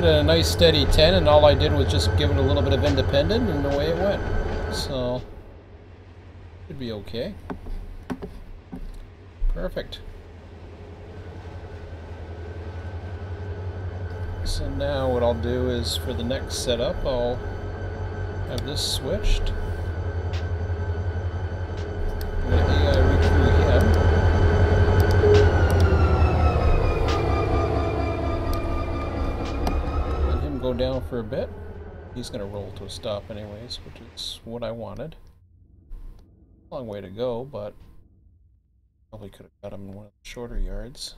it a nice steady 10, and all I did was just give it a little bit of independent, and away it went. So, should be okay. Perfect. So now what I'll do is, for the next setup, I'll have this switched. I'm going to AI recrew him. Let him go down for a bit. He's going to roll to a stop anyways, which is what I wanted. Long way to go, but probably could have got him in one of the shorter yards.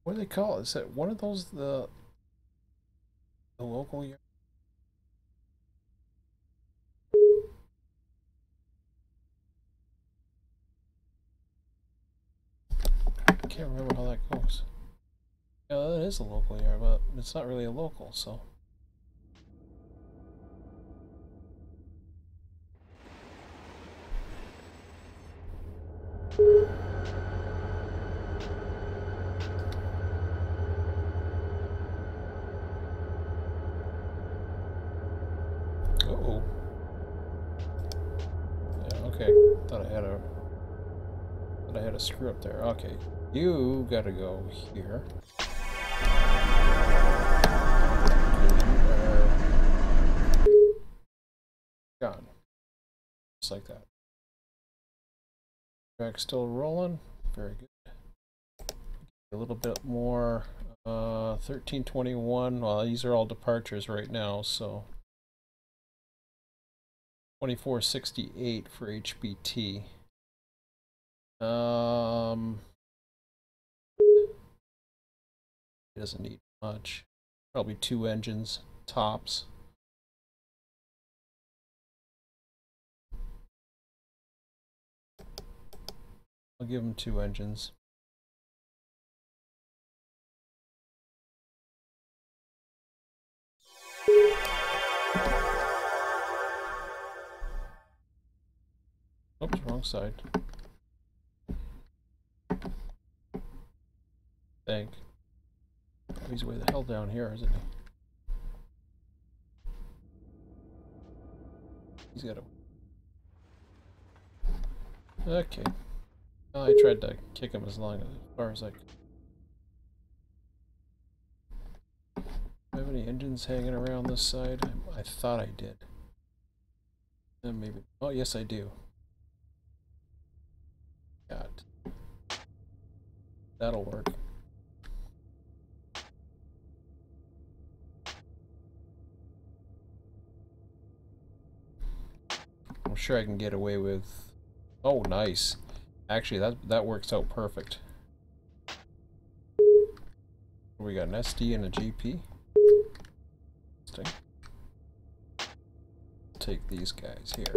What do they call it? Is that one of those, the local yard? I can't remember how that goes. Yeah, that is a local yard, but it's not really a local, so. Uh-oh. Yeah, okay. Thought I had a screw up there. Okay. You gotta go here. Gone. Just like that. Track still rolling. Very good. A little bit more. 1321. Well, these are all departures right now, so 2468 for HBT. It doesn't need much. Probably 2 engines tops. I'll give them 2 engines. Oops, wrong side. Think. He's way the hell down here, isn't he? He's got a... Okay. Well, I tried to kick him as far as I could. Do I have any engines hanging around this side? I thought I did. And maybe... Oh, yes, I do. God. That'll work. I'm sure I can get away with... Oh, nice. Actually, that works out perfect. We got an SD and a GP. Interesting. Take these guys here.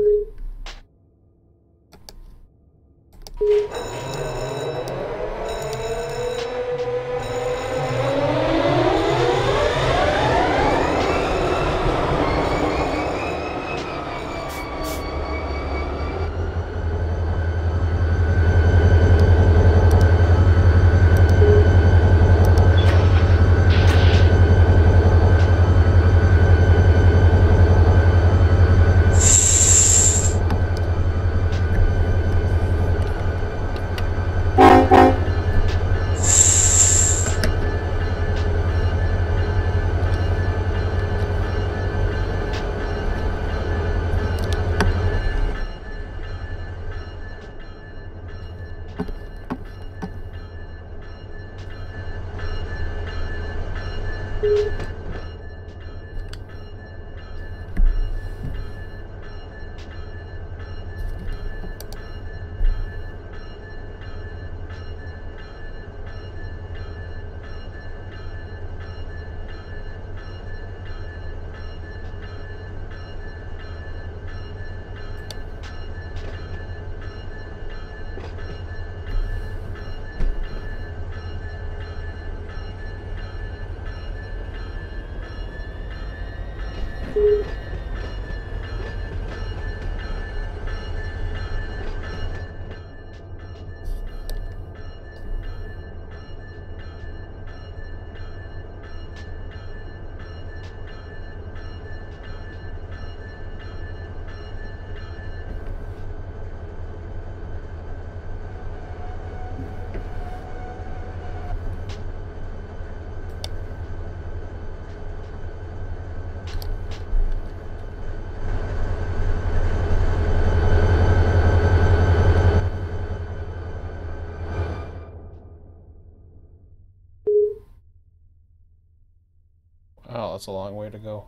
Wow, that's a long way to go.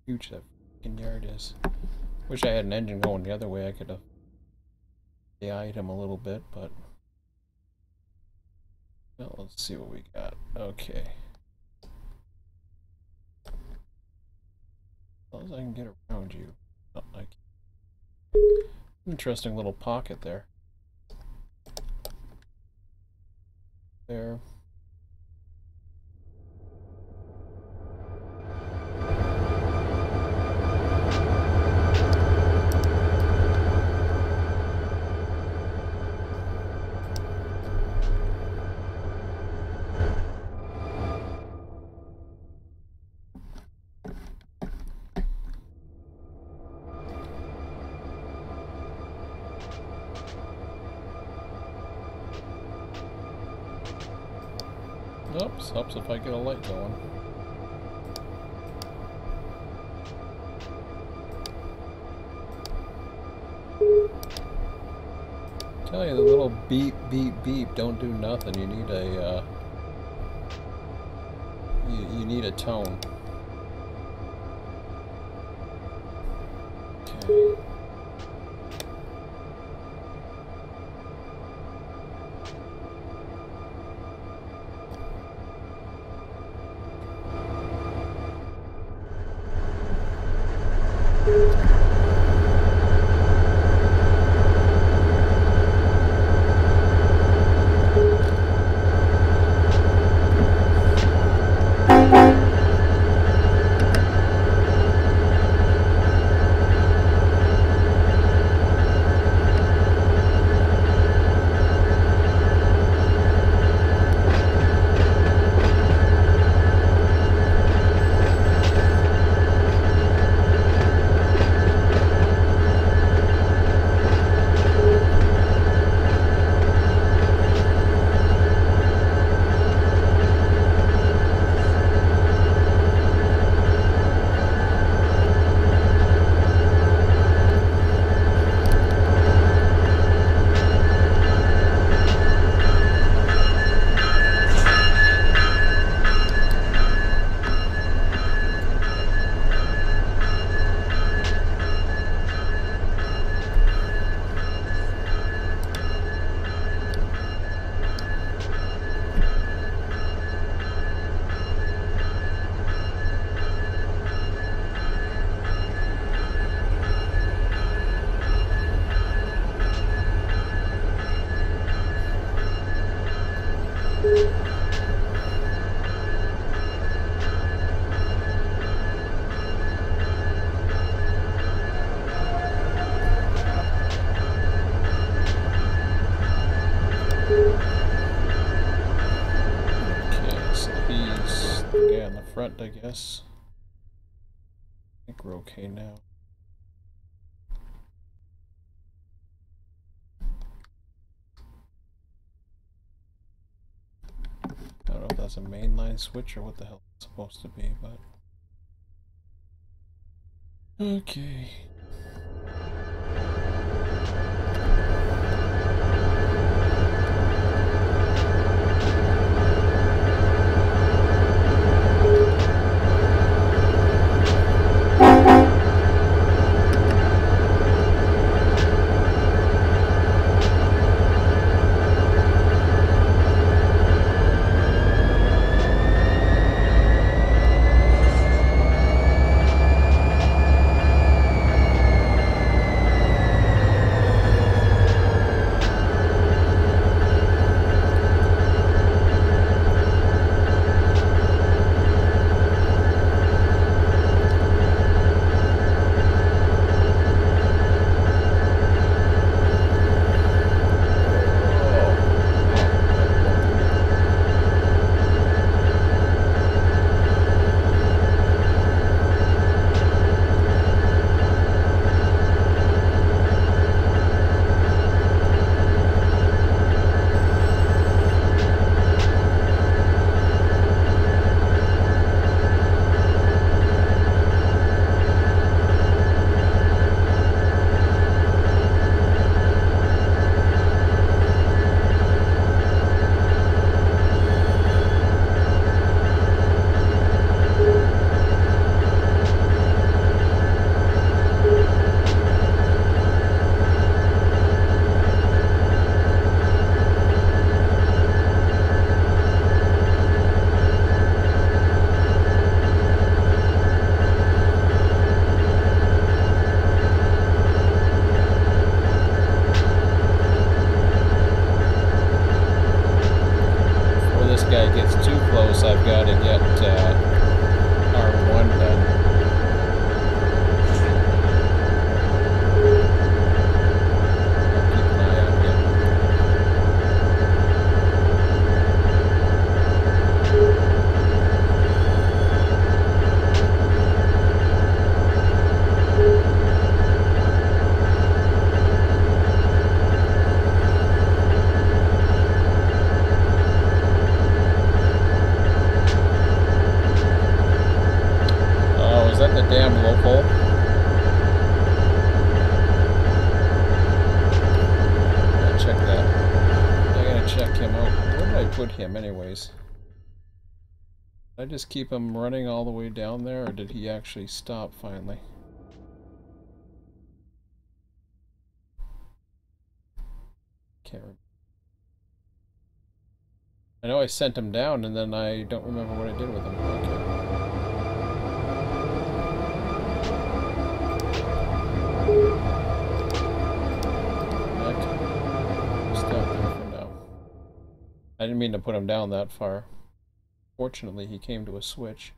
Huge that fucking yard is. Wish I had an engine going the other way. I could have AI'd him a little bit, but well, let's see what we got. Okay. As long as I can get around you. Oh, I can't. Interesting little pocket there. There. Oops, helps if I get a light going. Tell you, the little beep, beep, beep don't do nothing. You need a, you need a tone. Okay. Front, I guess. I think we're okay now. I don't know if that's a mainline switch or what the hell it's supposed to be, but okay. got to get R1 done. Damn local. Gotta check that. I gotta check him out. Where did I put him anyways? Did I just keep him running all the way down there, or did he actually stop finally? Can't remember. I know I sent him down and then I don't remember what I did with him. Okay. I didn't mean to put him down that far. Fortunately, he came to a switch.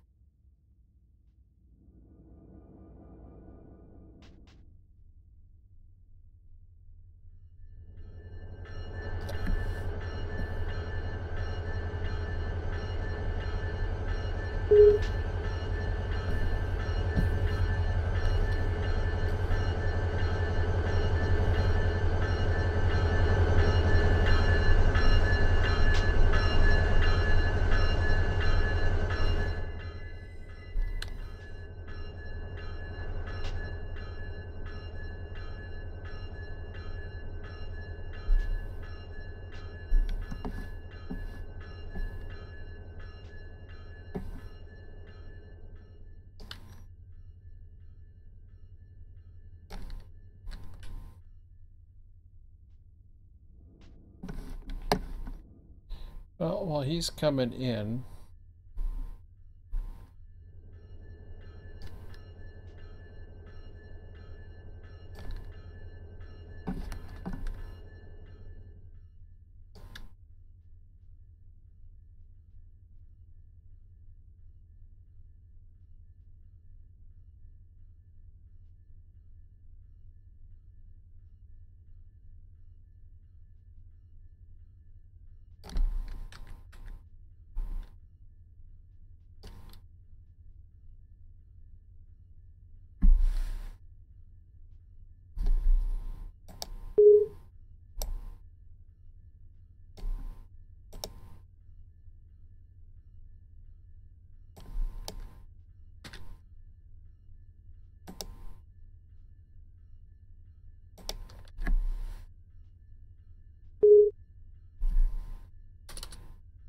Well, while he's coming in,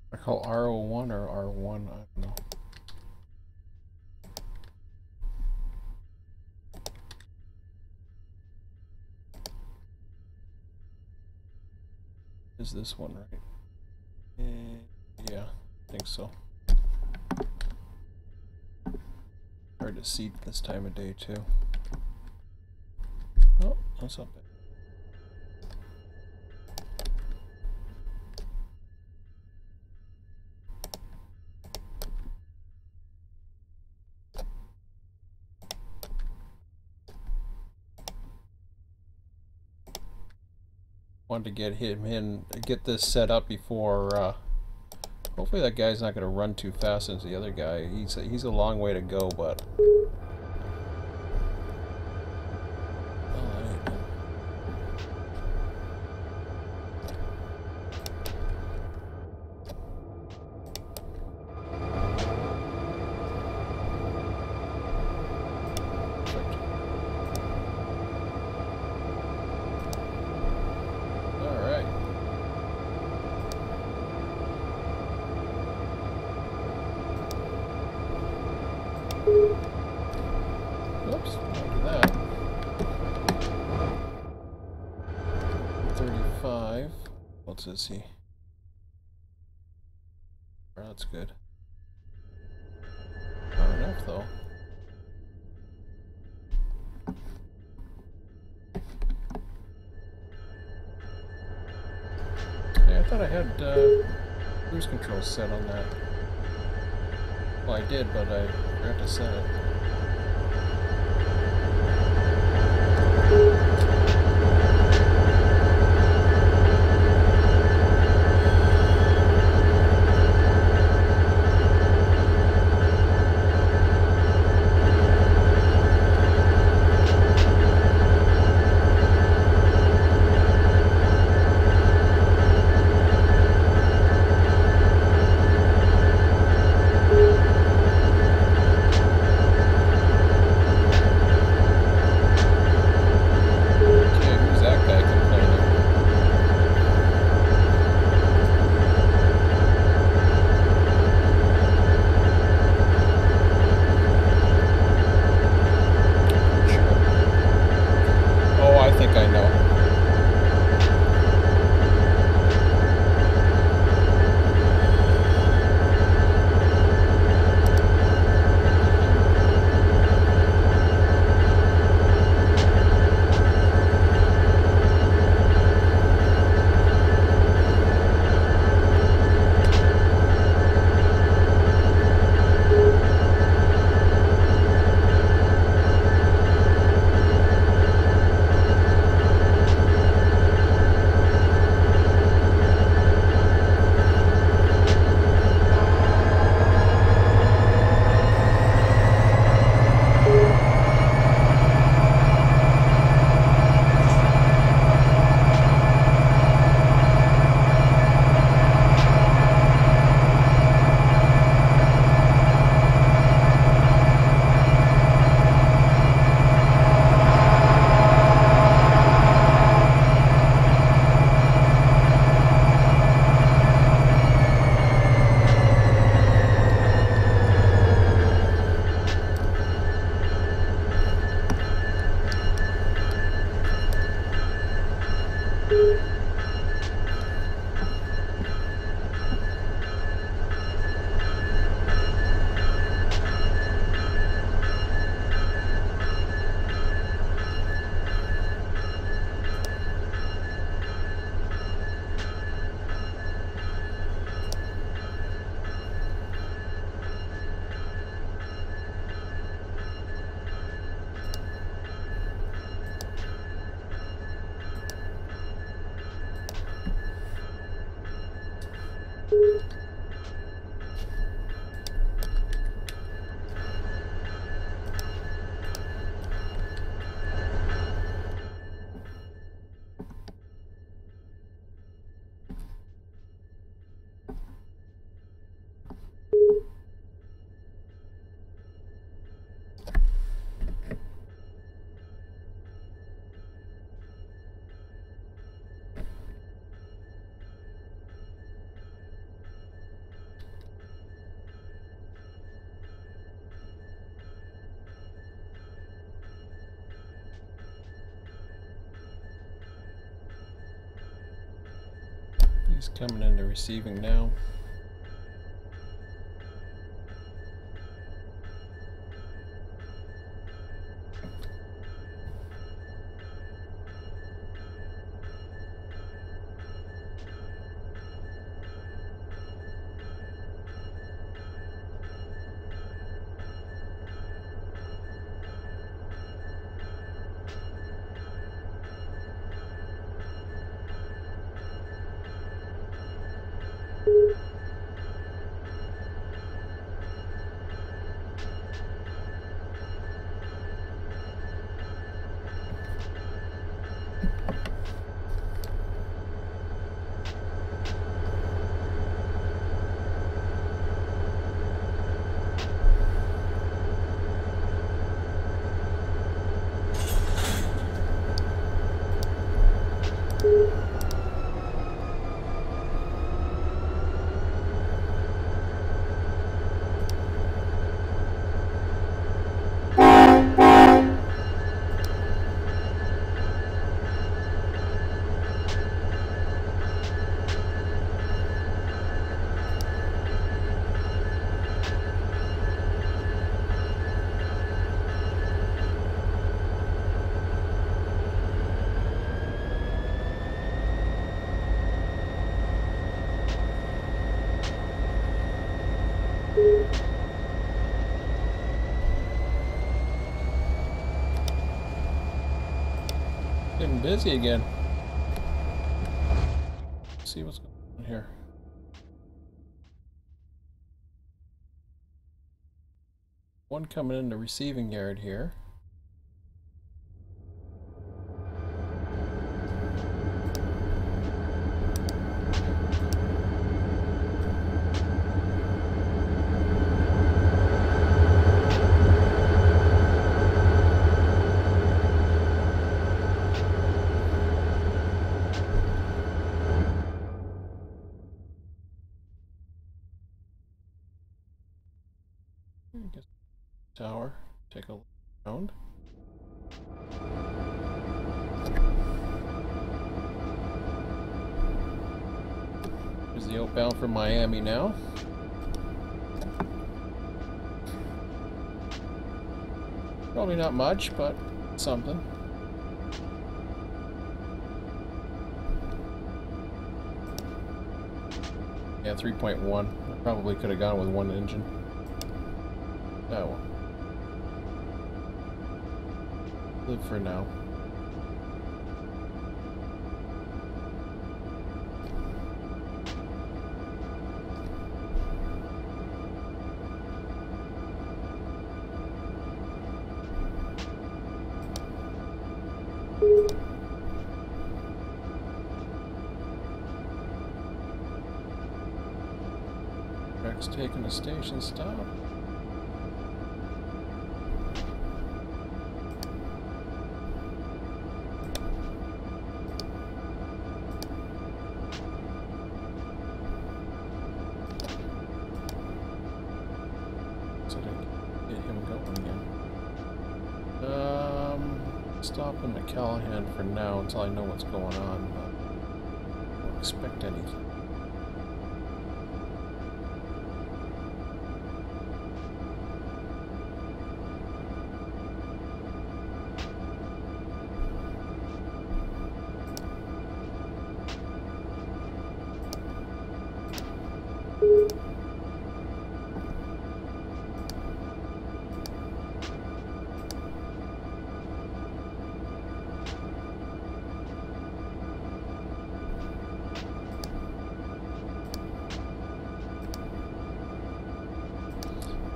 I call R01 or R1, I don't know. Is this one right? Yeah, I think so. Hard to see this time of day too. Oh, that's not bad. Wanted to get him in, get this set up before. Hopefully that guy's not going to run too fast into the other guy. He's a long way to go, but. What's is he? Oh, that's good. Not enough though. Yeah, I thought I had cruise control set on that. Well, I did, but I forgot to set it. He's coming into receiving now. busy again. Let's see what's going on here. One coming in the receiving yard here. Tower, take a look around. Here's the outbound from Miami now. Probably not much, but something. Yeah, 3.1. I probably could have gone with one engine. Oh well. Live for now. Truck's taking a station stop. Stopping at Callahan for now until I know what's going on, but I don't expect anything.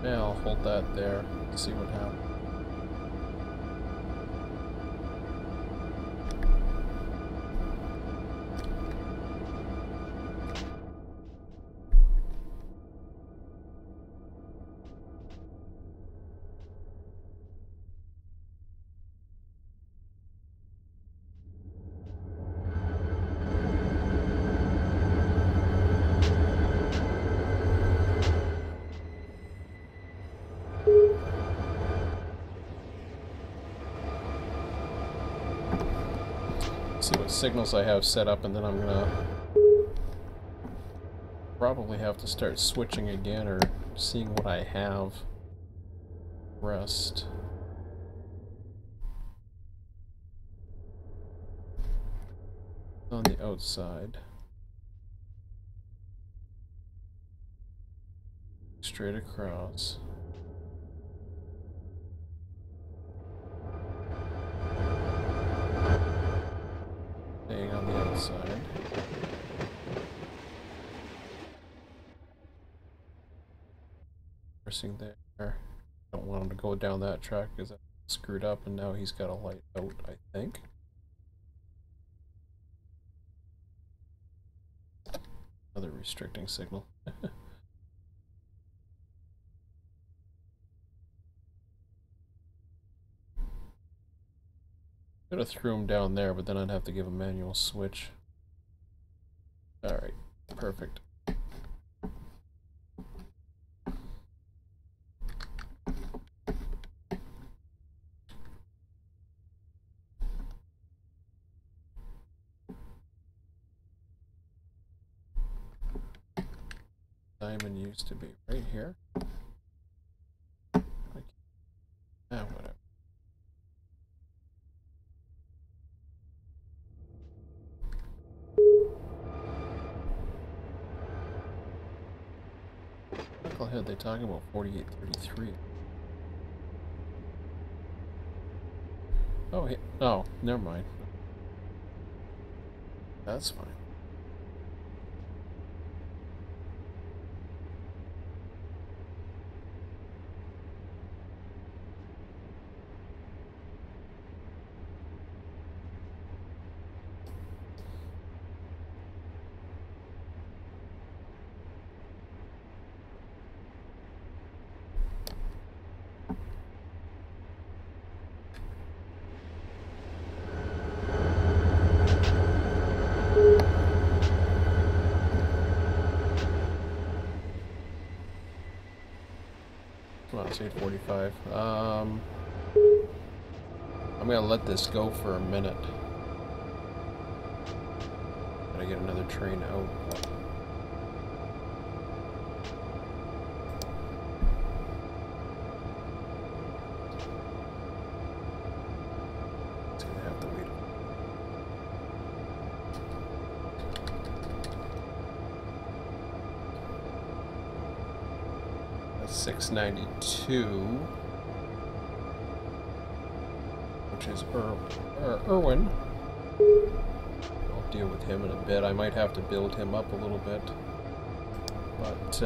Yeah, I'll hold that there, see what happens. See what signals I have set up, and then I'm gonna probably have to start switching again or seeing what I have. Rest. On the outside. Straight across. Staying on the outside. Pressing there. Don't want him to go down that track because that's screwed up, and now he's got a light out, I think. Another restricting signal. Could have threw him down there, but then I'd have to give a manual switch. Alright, perfect. Diamond used to be right here. Whatever. Knucklehead, they talking about 4833. Oh, hey, oh, never mind. That's fine. Come on, it's 8:45. I'm gonna let this go for a minute. Gotta get another train out. It's gonna have to wait. That's 692. Which is Irwin. I'll deal with him in a bit. I might have to build him up a little bit. But,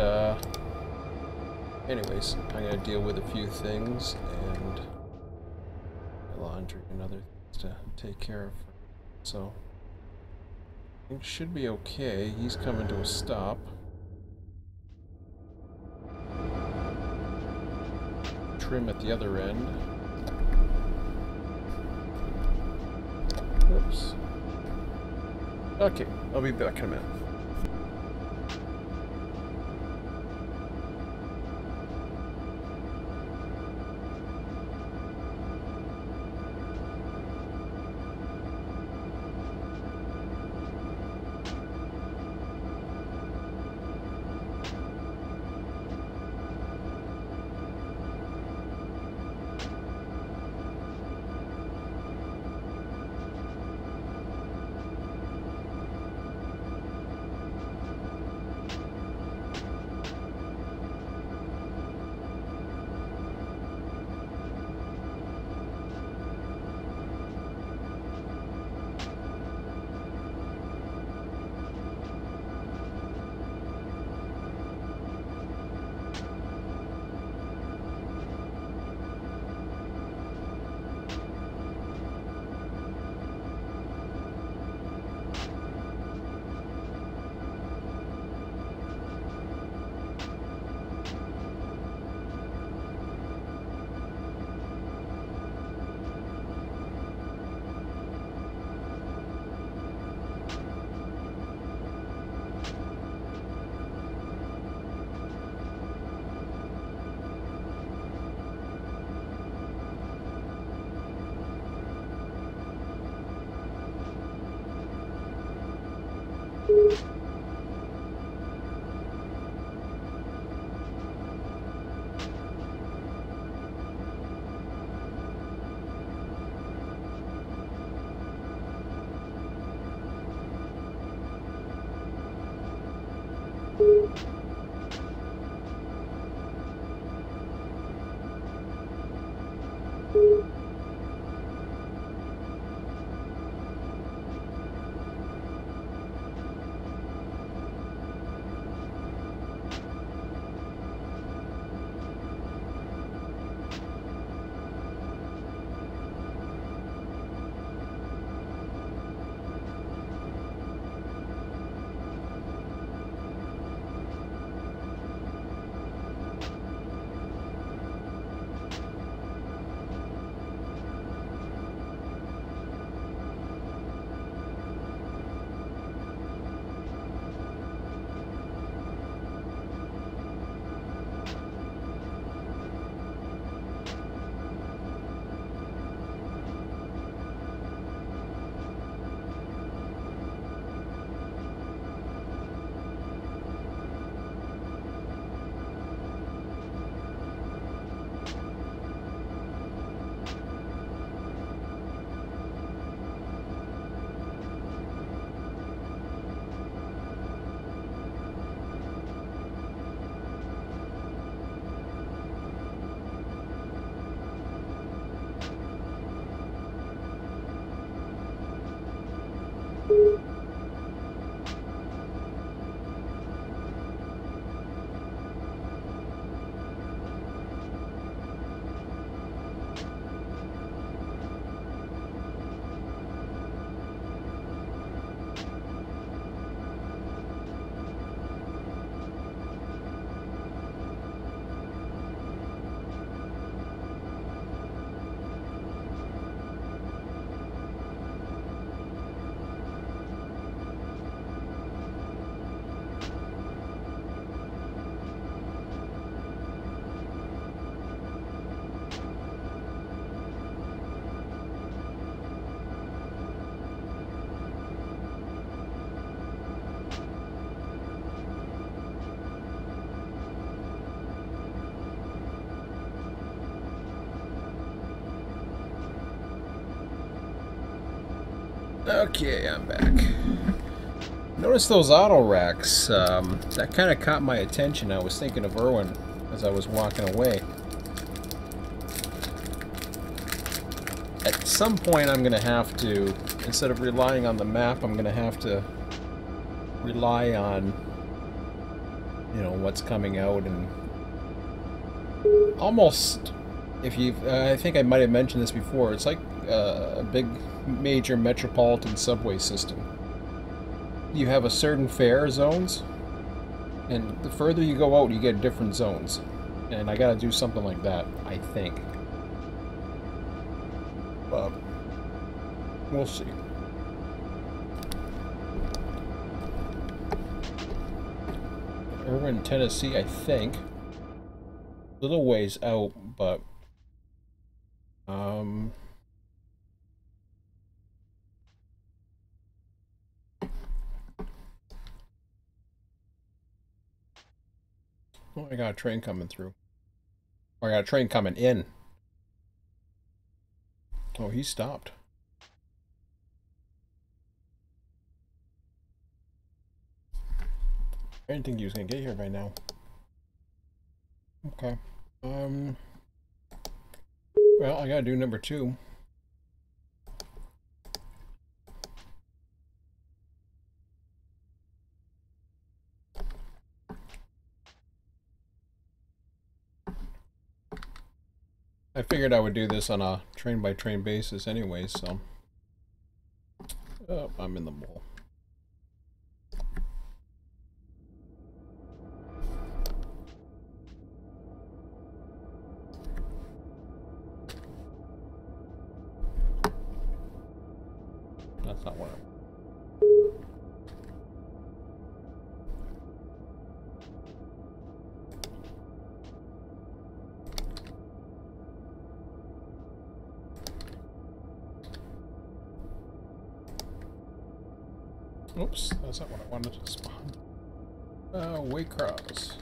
anyways, I'm going to deal with a few things and laundry and other things to take care of. So, I think it should be okay. He's coming to a stop. Trim at the other end. Oops. Okay, I'll be back in a minute. Okay, I'm back. Notice those auto racks. That kind of caught my attention. I was thinking of Erwin as I was walking away. At some point, I'm going to have to, instead of relying on the map, I'm going to have to rely on, you know, what's coming out, and almost, if you've, I think I might have mentioned this before, it's like a big major metropolitan subway system. You have a certain fare zones, and the further you go out, you get different zones. And I gotta do something like that, I think. But we'll see. Irvine, Tennessee, I think. Little ways out, but oh, I got a train coming through. Or I got a train coming in. Oh, he stopped. I didn't think he was gonna get here by now. Okay. Well, I gotta do number 2. I figured I would do this on a train-by-train basis anyway, so... Oh, I'm in the mall. That's not what I want. Oops, that's not what I wanted to spawn. Waycross.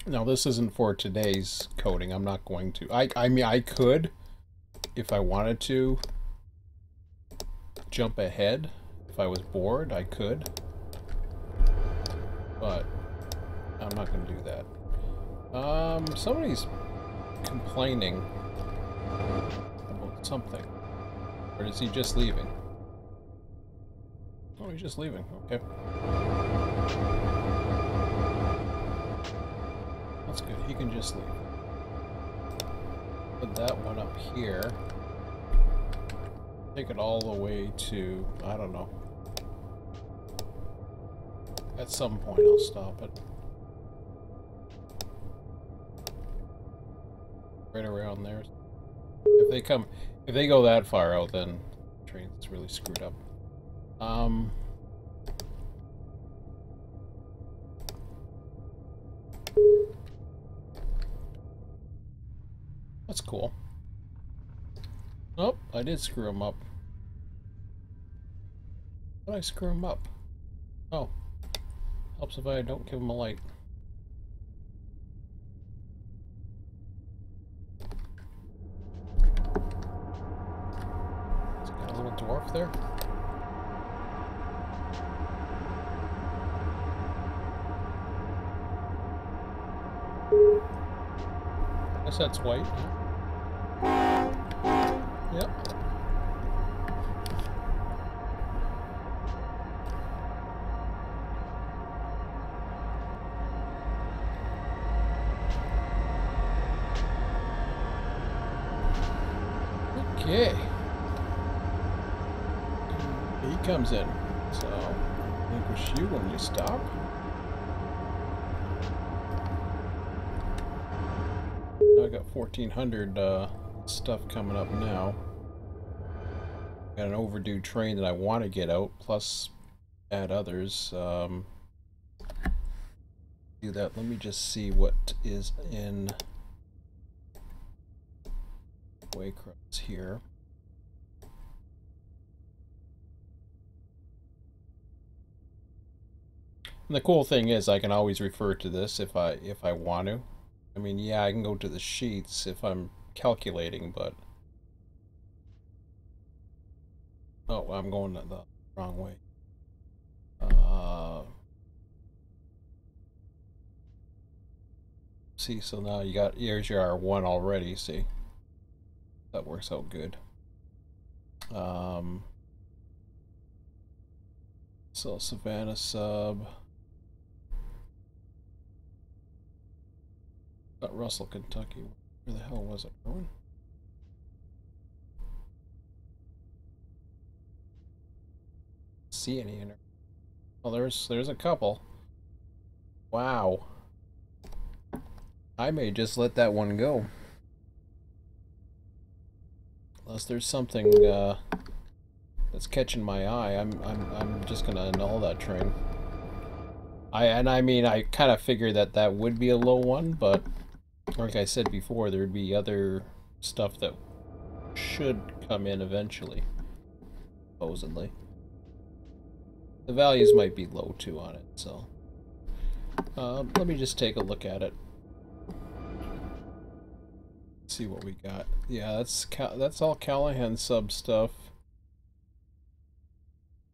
Now, this isn't for today's coding. I'm not going to. I mean, I could, if I wanted to, jump ahead. If I was bored, I could. But I'm not going to do that. Somebody's complaining about something. Or is he just leaving? Oh, he's just leaving. Okay. That's good. He can just leave. Put that one up here. Take it all the way to, I don't know. At some point I'll stop it. Right around there. If they go that far out, then the train's really screwed up. That's cool. Oh, I did screw him up. How did I screw him up? Oh. Helps if I don't give him a light. Has he got a little dwarf there? I guess that's white. Yep. Okay. He comes in. So, relinquish you when you stop. I got 1400 stuff coming up now. Got an overdue train that I want to get out, plus add others. Do that. Let me just see what is in waycross here. And the cool thing is I can always refer to this if I want to. I mean, yeah, I can go to the sheets if I'm calculating, but oh, I'm going the wrong way. See, so now here's your R1 already. See, that works out good. So Savannah sub. Not Russell, Kentucky. Where the hell was it? Irwin? See any in there? Oh, there's a couple. Wow. I may just let that one go. Unless there's something that's catching my eye, I'm just gonna annul that train. I mean I kind of figured that would be a low one, but like I said before, there'd be other stuff that should come in eventually, supposedly. The values might be low too on it, so let me just take a look at it. See what we got. Yeah, that's all Callahan sub stuff.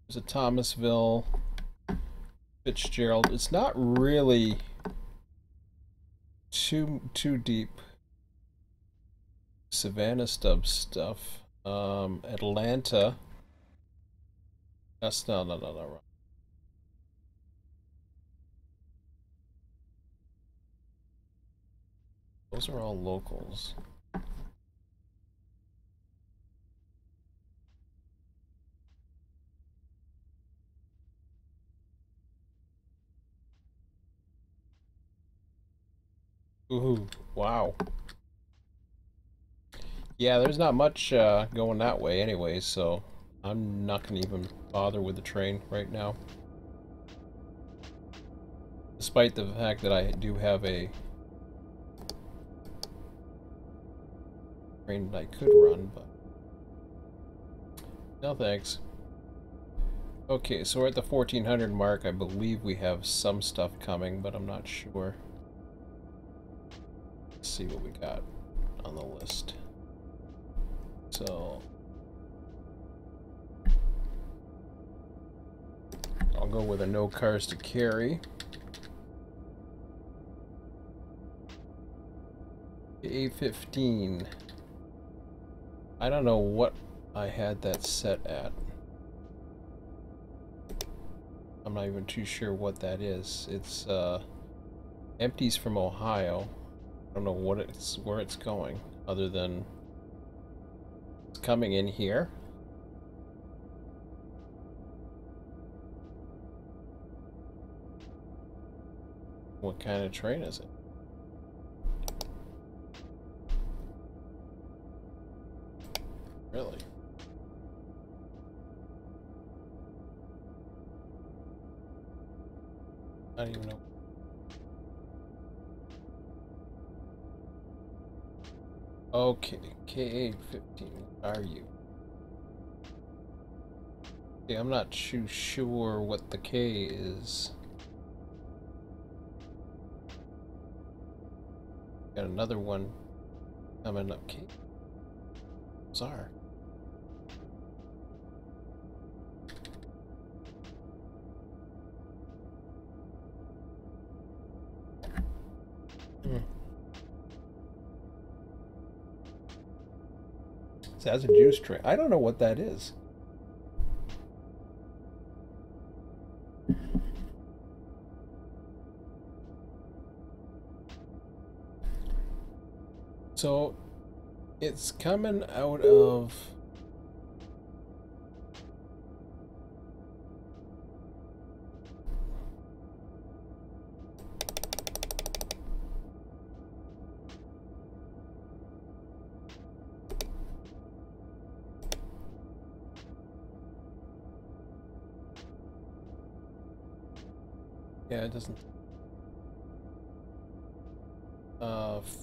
There's a Thomasville, Fitzgerald. It's not really too deep. Savannah stub stuff. Atlanta. That's no. Those are all locals. Ooh, wow. Yeah, there's not much going that way anyway, so I'm not gonna even bother with the train right now. Despite the fact that I do have a train that I could run, but no thanks. Okay, so we're at the 1400 mark. I believe we have some stuff coming, but I'm not sure. Let's see what we got on the list. So I'll go with a no cars to carry. A15. I don't know what I had that set at. I'm not even too sure what that is. It's empties from Ohio. I don't know where it's going, other than it's coming in here. What kind of train is it? Really? I don't even know. Okay, KA15, are you? Okay, I'm not too sure what the K is. Got another one coming up. K. Bizarre. So that's a juice train. I don't know what that is. So it's coming out of yeah, it doesn't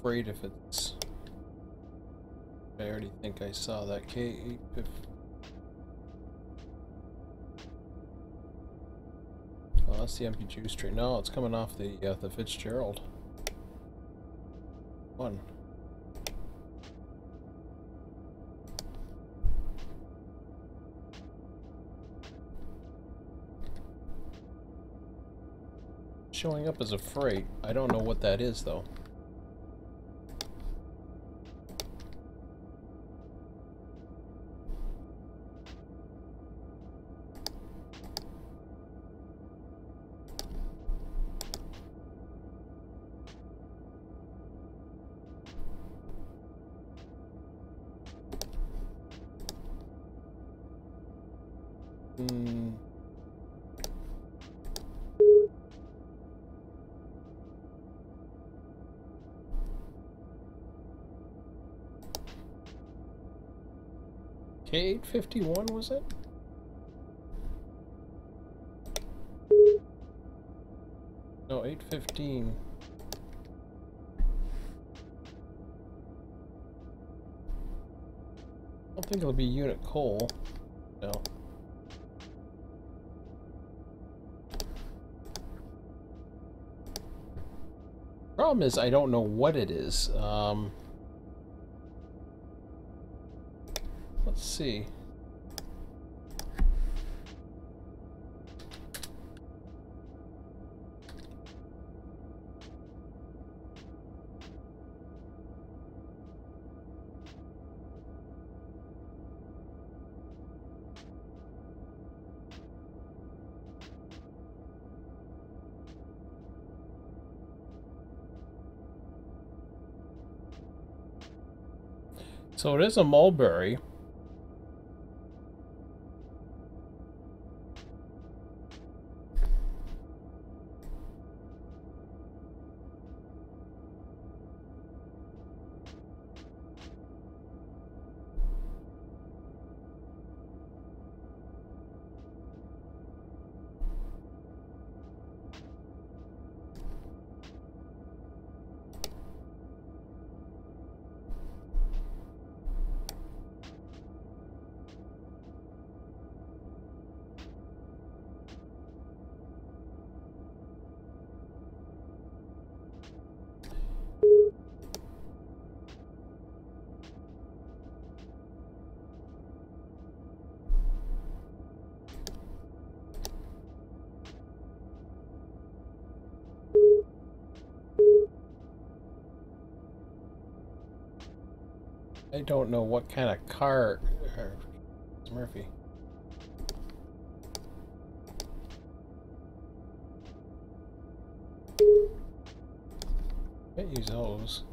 freight if it's I already think I saw that K850. Oh, that's the MPG stream. No, it's coming off the Fitzgerald one. Showing up as a freight. I don't know what that is though. K851 was it? No, 815. I don't think it'll be unit coal. No. Problem is, I don't know what it is. Let's see. So it is a mulberry. I don't know what kind of car. Murphy. Can't use those.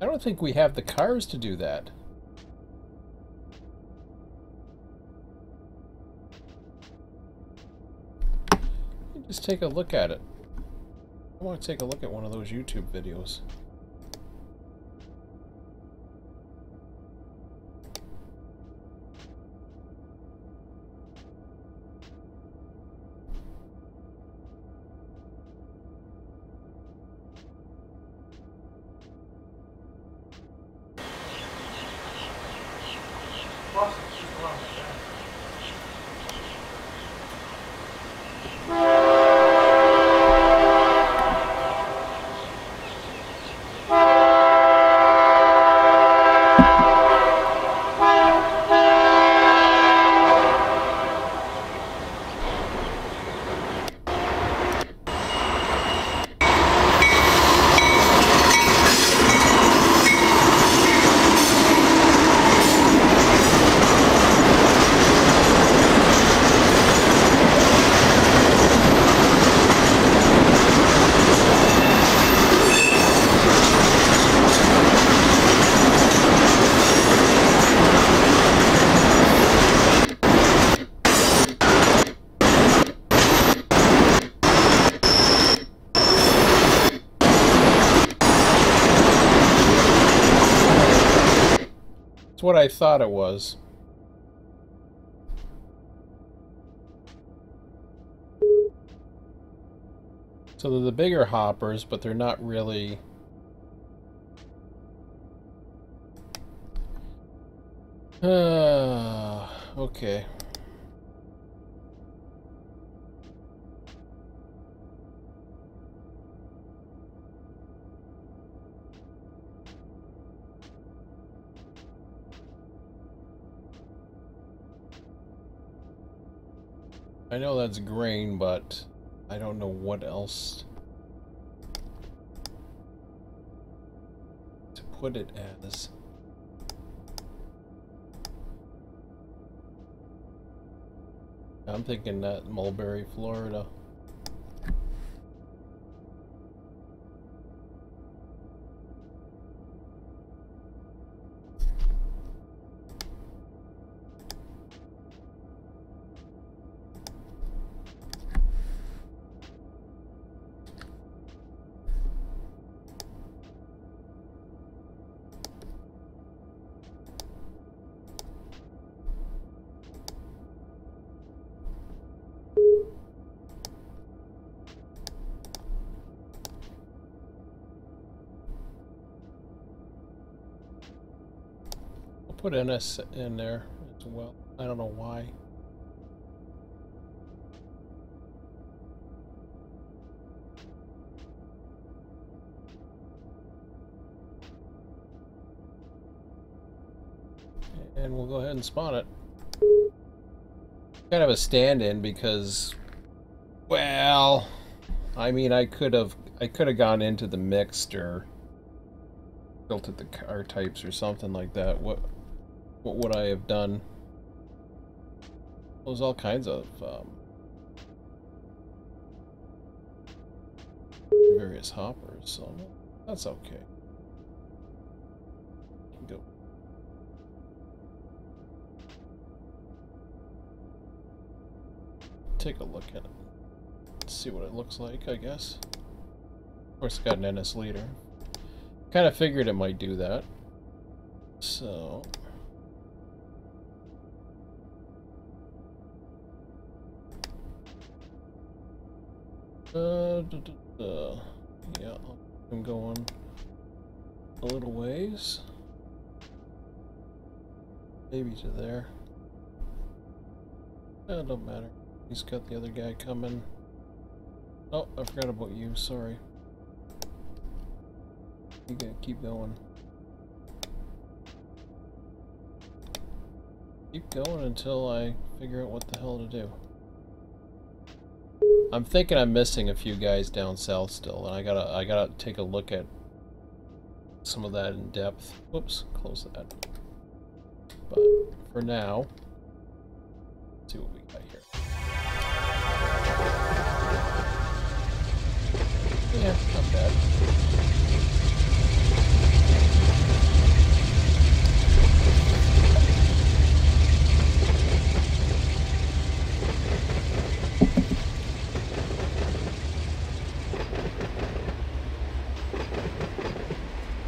I don't think we have the cars to do that. Just take a look at it. I want to take a look at one of those YouTube videos. It's what I thought it was. So they're the bigger hoppers, but they're not really... okay. I know that's grain, but I don't know what else to put it as. I'm thinking that Mulberry, Florida. Put NS in there as well. I don't know why. And we'll go ahead and spawn it. Kind of a stand-in because, well, I mean, I could have gone into the mixed or filtered the car types or something like that. What would I have done? There's all kinds of various hoppers, so that's okay. Go. Take a look at it. See what it looks like, I guess. Of course, it's got an NS leader. Kind of figured it might do that. So... yeah, I'm going a little ways. Maybe to there. Don't matter. He's got the other guy coming. Oh, I forgot about you, sorry. You gotta keep going. Keep going until I figure out what the hell to do. I'm thinking I'm missing a few guys down south still, and I gotta take a look at some of that in depth. Whoops, close that. But for now, let's see what we got here. Yeah, not bad.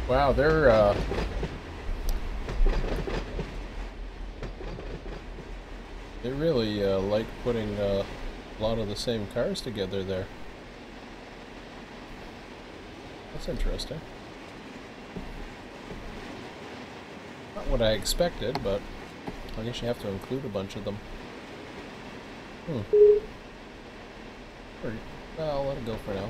Wow, they're they really like putting a lot of the same cars together there. That's interesting. Not what I expected, but I guess you have to include a bunch of them. Well, I'll let it go for now.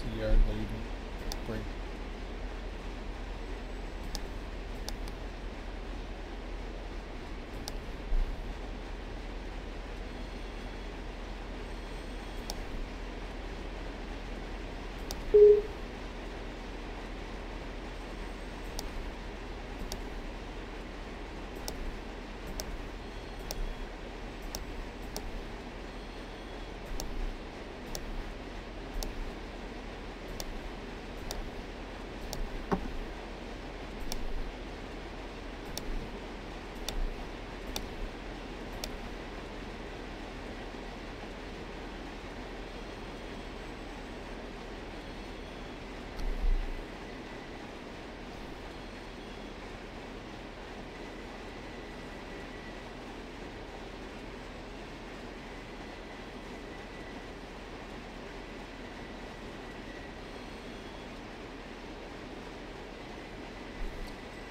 The yard leaving. Great.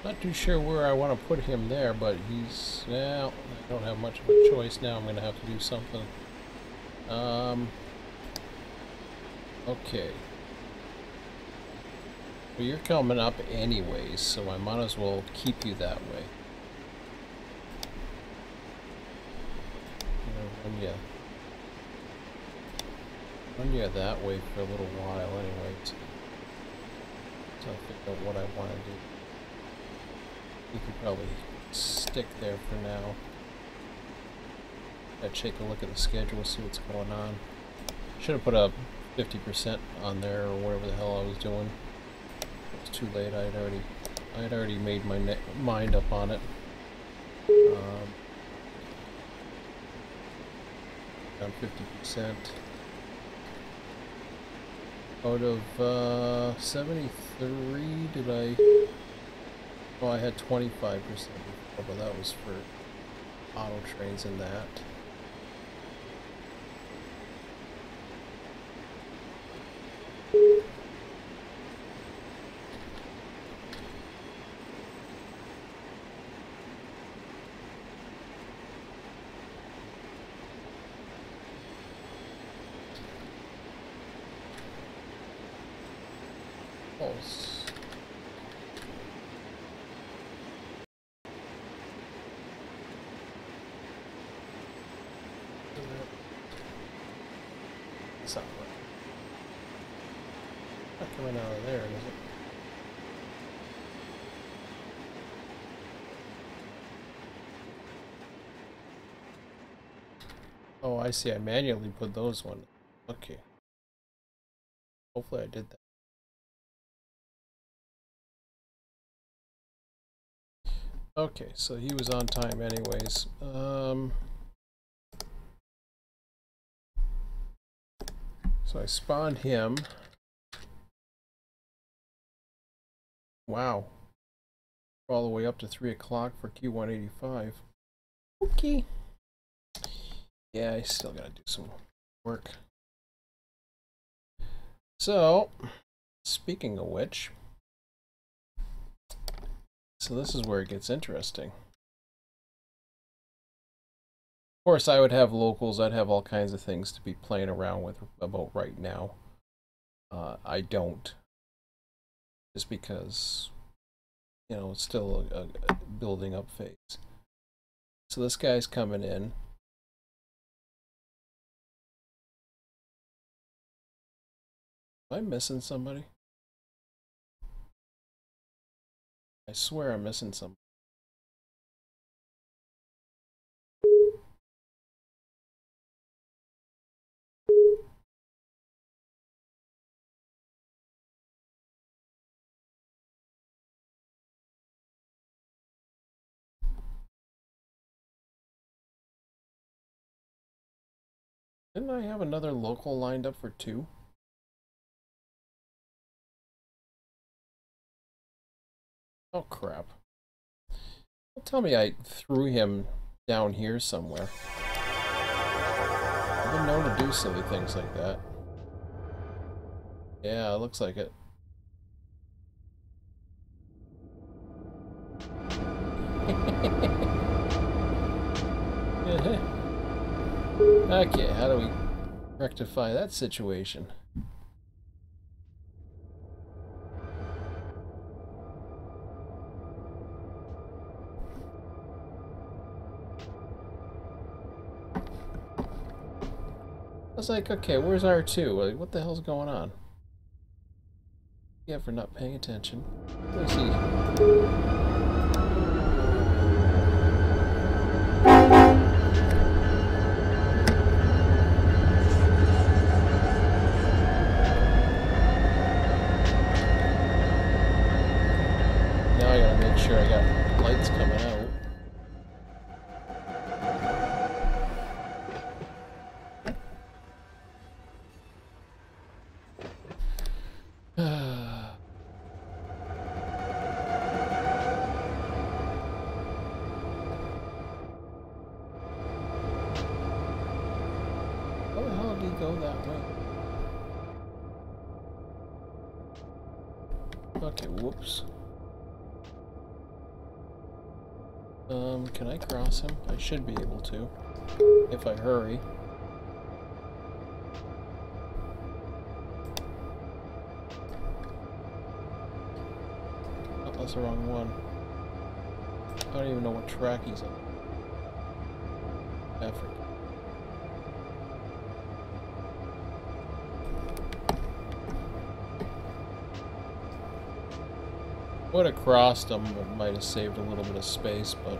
Not too sure where I want to put him there, but he's... Well, I don't have much of a choice now. I'm going to have to do something. Okay. Well, you're coming up anyways, so I might as well keep you that way. Run you that way for a little while anyways. So I figure out what I want to do. You could probably stick there for now. Gotta take a look at the schedule, see what's going on. Should have put a 50% on there or whatever the hell I was doing. It was too late. I had already made my mind up on it. Down 50%. Out of 73, did I? Oh, I had 25% before, but that was for auto trains and that. Pulse. It's not right. Not coming out of there, is it? Oh, I see. I manually put those one. Okay. Hopefully I did that. Okay, so he was on time anyways. So I spawned him. Wow. All the way up to 3 o'clock for Q185. Okay. Yeah, I still gotta do some work. So, speaking of which, so this is where it gets interesting. Of course, I would have locals, I'd have all kinds of things to be playing around with about right now. I don't. Just because, you know, it's still a building up phase. So this guy's coming in. Am I missing somebody? I swear I'm missing somebody. Didn't I have another local lined up for 2? Oh crap. Don't tell me I threw him down here somewhere. I've been known to do silly things like that. Yeah, it looks like it. Okay, how do we rectify that situation? I was like, okay, where's R2? Like, what the hell's going on? Yeah, for not paying attention. Where's he? Now I gotta make sure I got lights coming out. How the hell did he go that way? Okay, whoops. Can I cross him? I should be able to, if I hurry. Oh, that's the wrong one. I don't even know what track he's on. Africa. Would have crossed him, it might have saved a little bit of space, but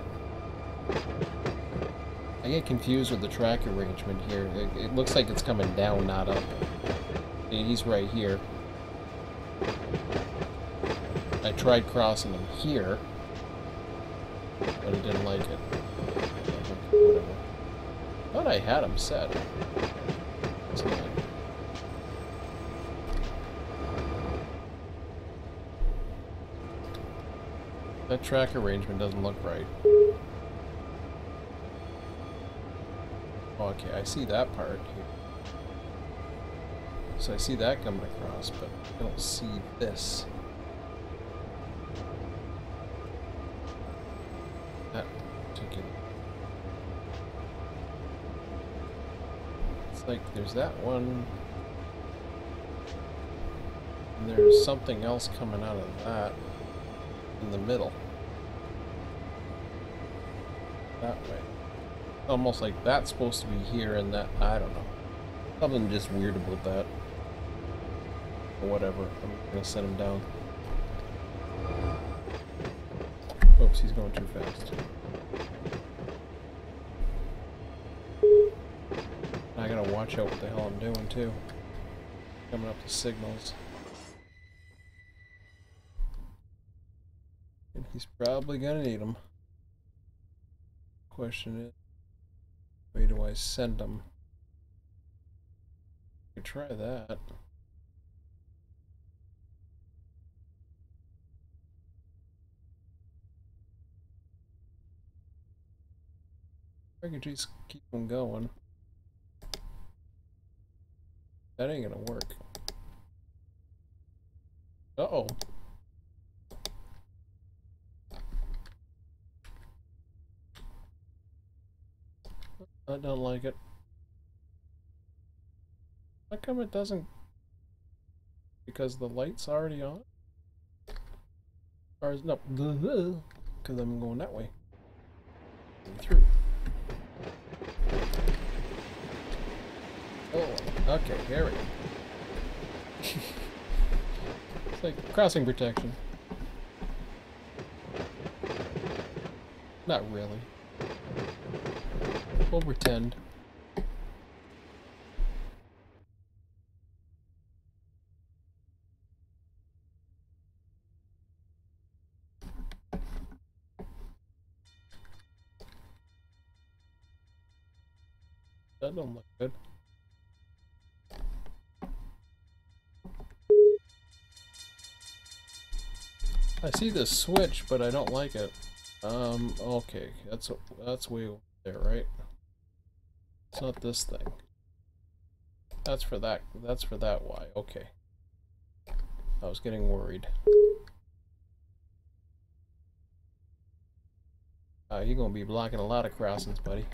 I get confused with the track arrangement here. It looks like it's coming down, not up. I mean, he's right here. I tried crossing him here, but he didn't like it. Whatever. I thought I had him set. It's not. That track arrangement doesn't look right. Okay, I see that part here. So I see that coming across, but I don't see this. That particular. It's like there's that one. And there's something else coming out of that in the middle. That way. Almost like that's supposed to be here and that, I don't know. Something just weird about that. Or whatever. I'm gonna set him down. Oops, he's going too fast. I gotta watch out what the hell I'm doing too. Coming up the signals. And he's probably gonna need them. Question is, where do I send them? I could try that. I could just keep them going. That ain't gonna work. Uh-oh. I don't like it. How come it doesn't? Because the light's already on? Or is no? Because I'm going that way. Through. Oh, okay, here we go. It's like crossing protection. Not really. We'll pretend. That don't look good. I see the switch, but I don't like it. Okay, that's way over there, right? It's not this thing. That's for that Y, okay. I was getting worried. You're gonna be blocking a lot of crossings, buddy.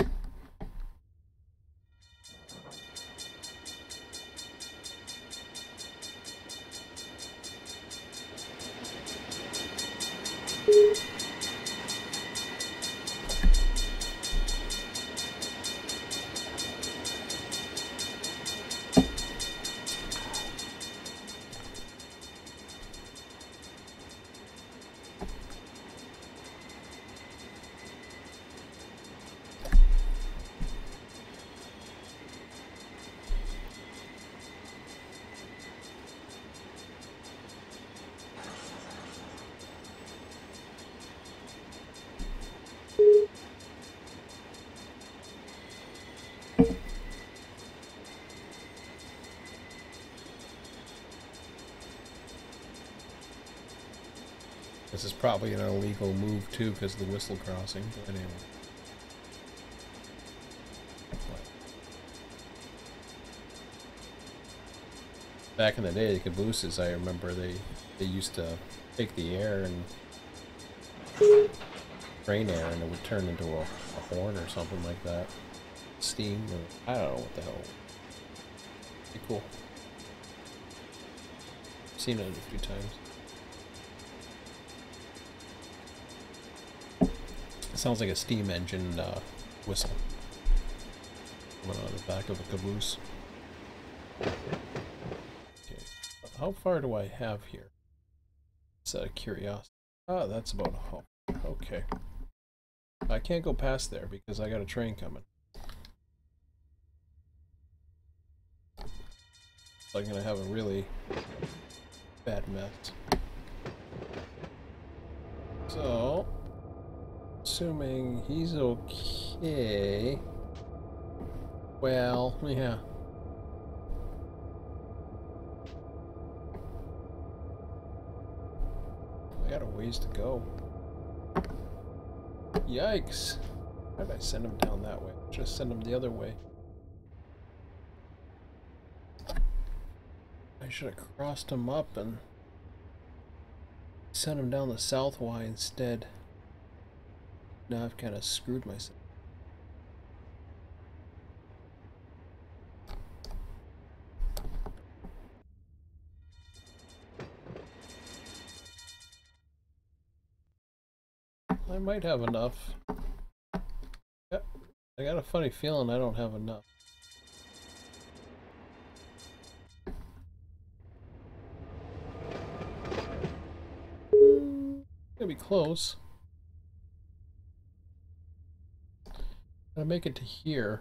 This is probably an illegal move too because of the whistle crossing, but anyway. Back in the day, the cabooses, I remember they used to take the air and train air and it would turn into a horn or something like that. Steam, or I don't know what the hell. Pretty cool. I've seen it a few times. It sounds like a steam engine whistle coming on the back of a caboose. Okay, how far do I have here? It's out of curiosity. Ah, that's about a hop. Okay. I can't go past there because I got a train coming. So I'm gonna have a really bad mess. So, assuming he's okay. Well, yeah. I got a ways to go. Yikes! Why did I send him down that way? Just send him the other way. I should have crossed him up and sent him down the south Y instead. Now I've kind of screwed myself. I might have enough. Yep. I got a funny feeling I don't have enough. Gonna be close. Gotta make it to here.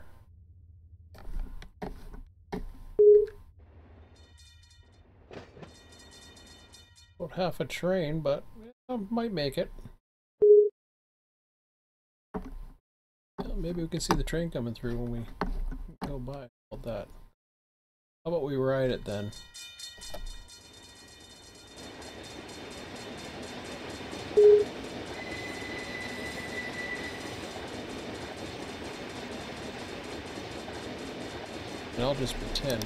About half a train, but yeah, might make it. Well, maybe we can see the train coming through when we go by. How about that? How about we ride it then? And I'll just pretend.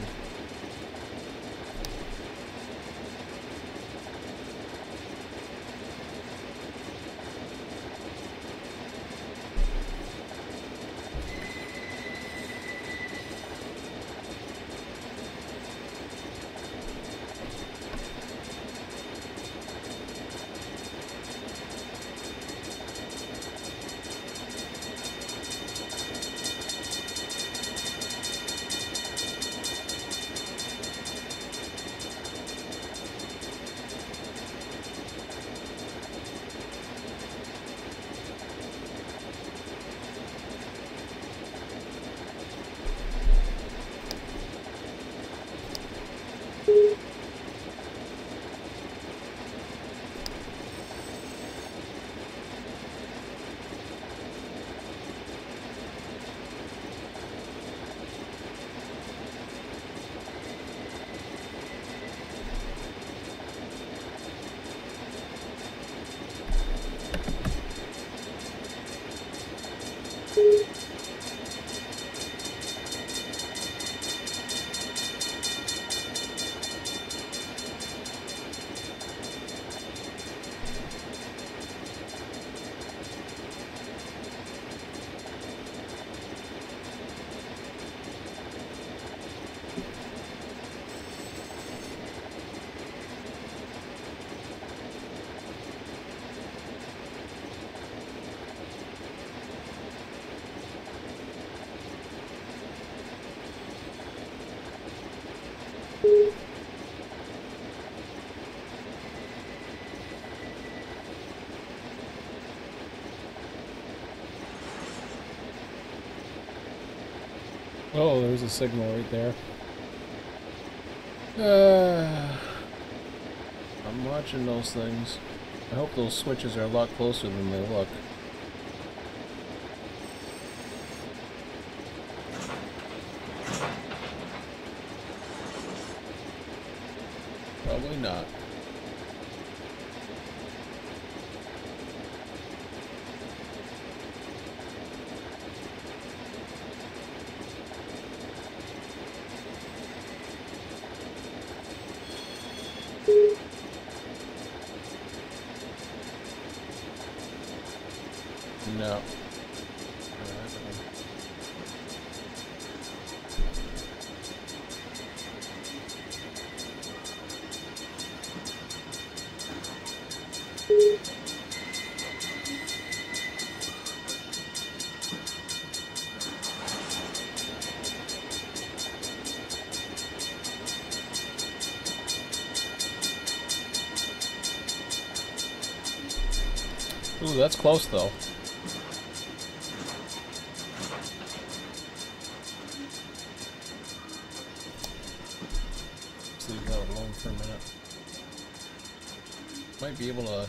Oh, there's a signal right there. I'm watching those things. I hope those switches are a lot closer than they look. Probably not. No. Ooh, that's close though. Let's leave that alone for a minute. Might be able to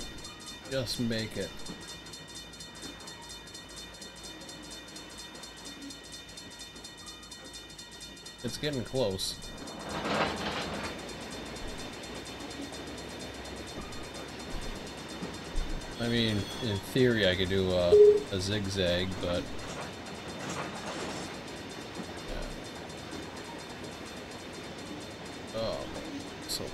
just make it. It's getting close. I mean, in theory I could do a zigzag, but yeah. Oh, so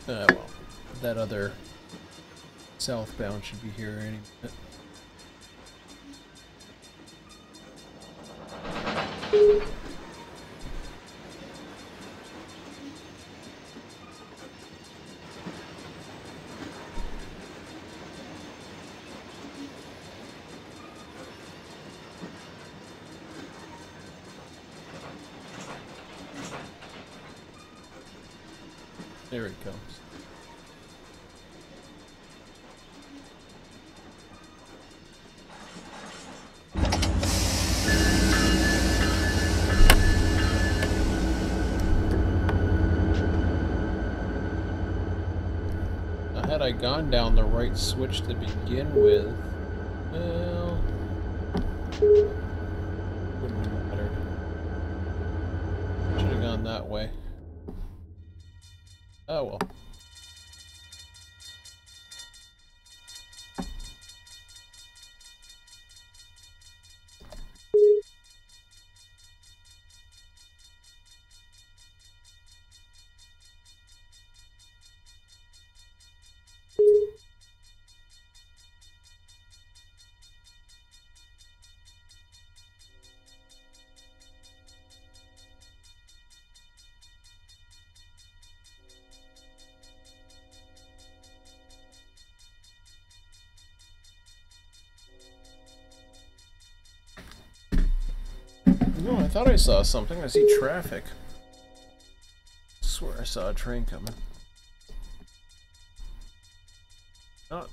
well, that other southbound should be here any minute. There it comes. Now, had I gone down the right switch to begin with, well, wouldn't have mattered. Should have gone that way. Oh well. No, I thought I saw something. I see traffic. I swear I saw a train coming. Oh,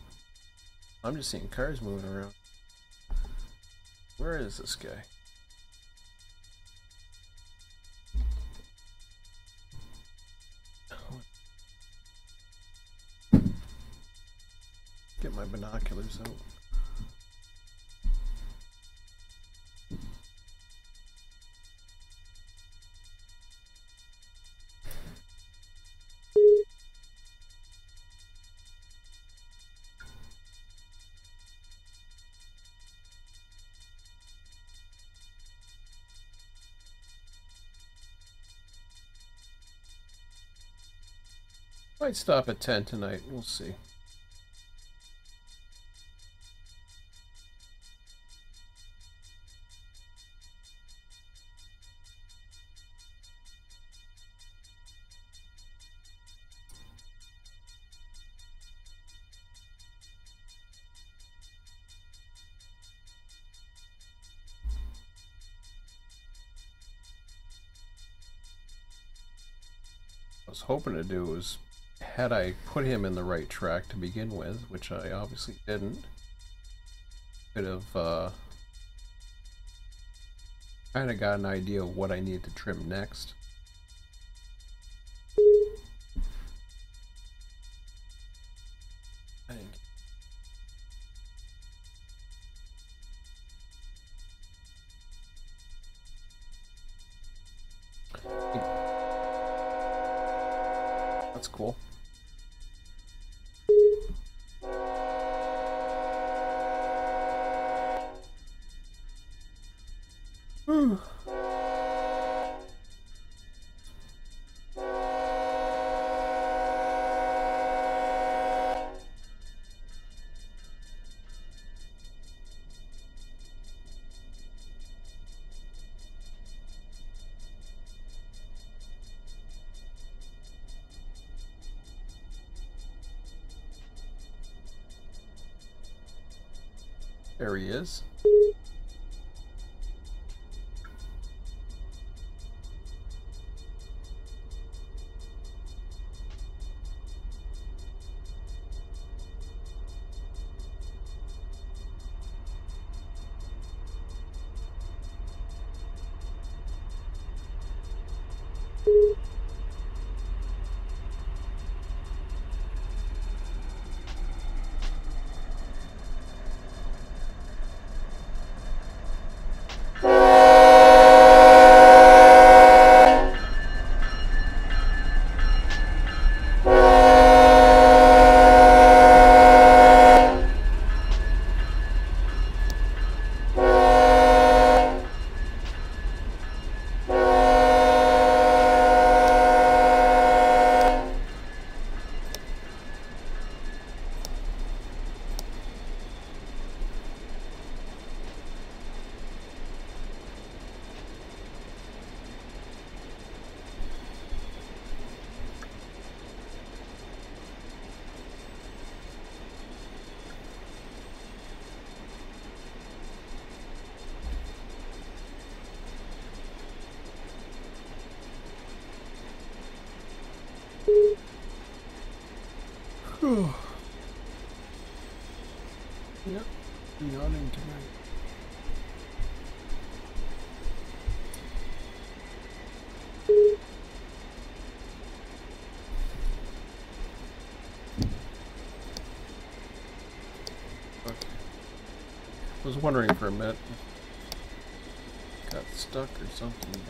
I'm just seeing cars moving around. Where is this guy? Get my binoculars out. Might stop at 10 tonight. We'll see. What I was hoping to do was, had I put him in the right track to begin with, which I obviously didn't, could have kind of got an idea of what I needed to trim next. I didn't. That's cool. There he is. Yep, yawning tonight. Okay. I was wondering for a minute. Got stuck or something, but...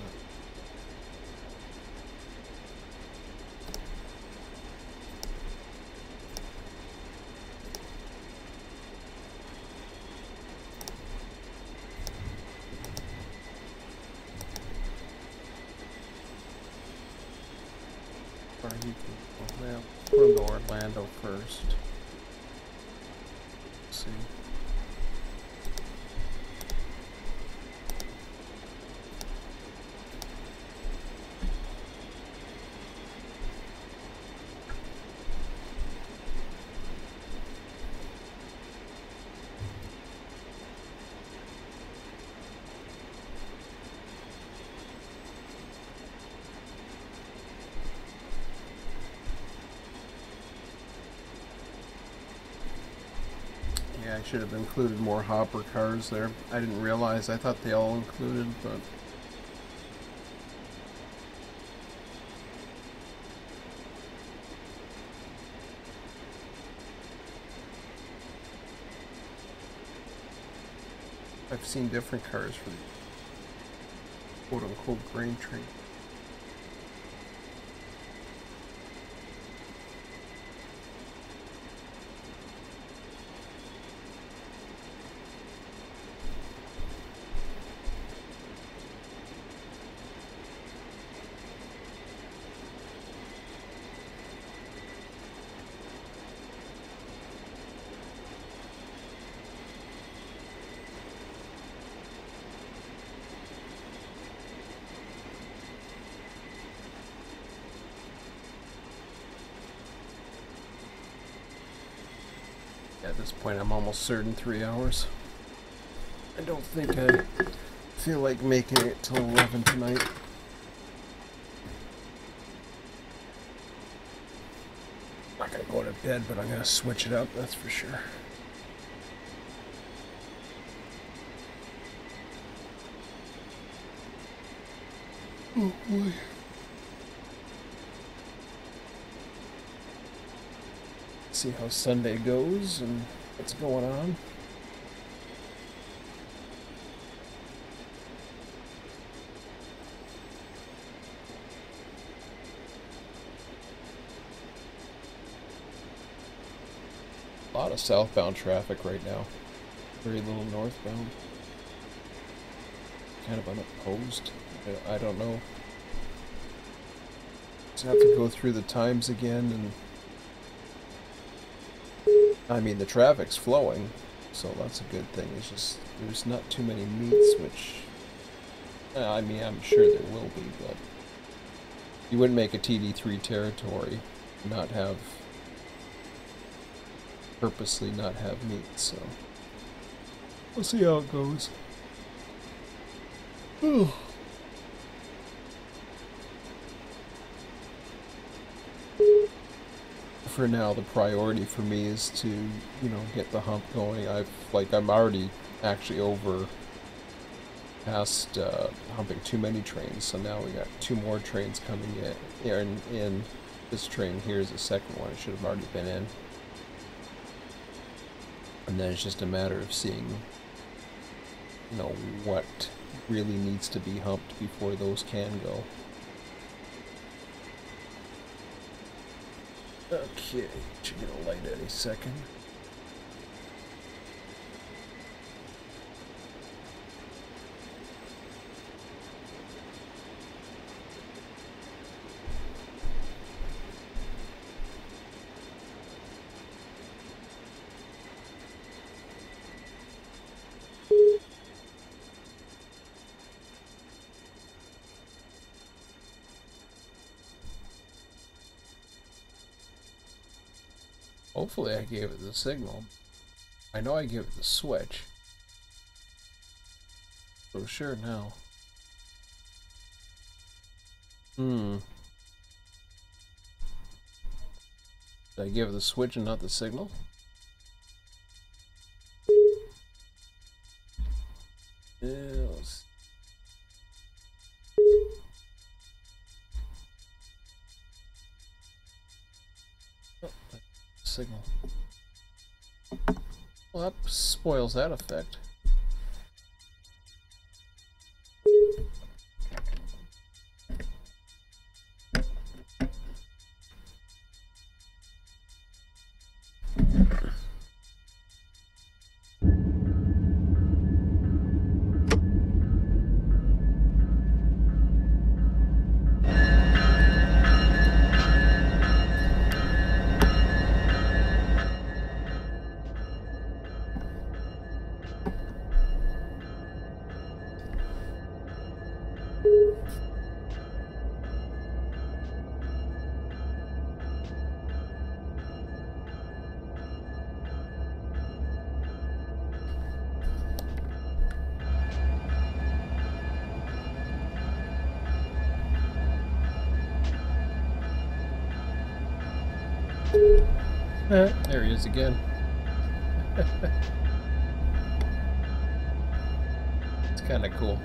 Well, put him to Orlando first. Let's see. I should have included more hopper cars there. I didn't realize. I thought they all included, but... I've seen different cars for the quote-unquote grain train. At this point, I'm almost certain 3 hours. I don't think I feel like making it till 11 tonight. I'm not gonna go to bed, but I'm gonna switch it up, that's for sure. Oh boy. See how Sunday goes and what's going on. A lot of southbound traffic right now. Very little northbound. kind of unopposed. I don't know. Just have to go through the times again, and I mean the traffic's flowing, so that's a good thing. It's just there's not too many meets, which I mean I'm sure there will be, but you wouldn't make a TD3 territory not have purposely not have meets, so we'll see how it goes. For now, the priority for me is to, you know, get the hump going. I'm already actually over past humping too many trains, so now we got 2 more trains coming in. And this train here is the second one. It should have already been in. And then it's just a matter of seeing, you know, what really needs to be humped before those can go. Okay, should get a light any second. Hopefully I gave it the signal. I know I gave it the switch. So sure now. Did I give it the switch and not the signal? Let's signal. Well, that spoils that effect. There he is again. It's kind of cool.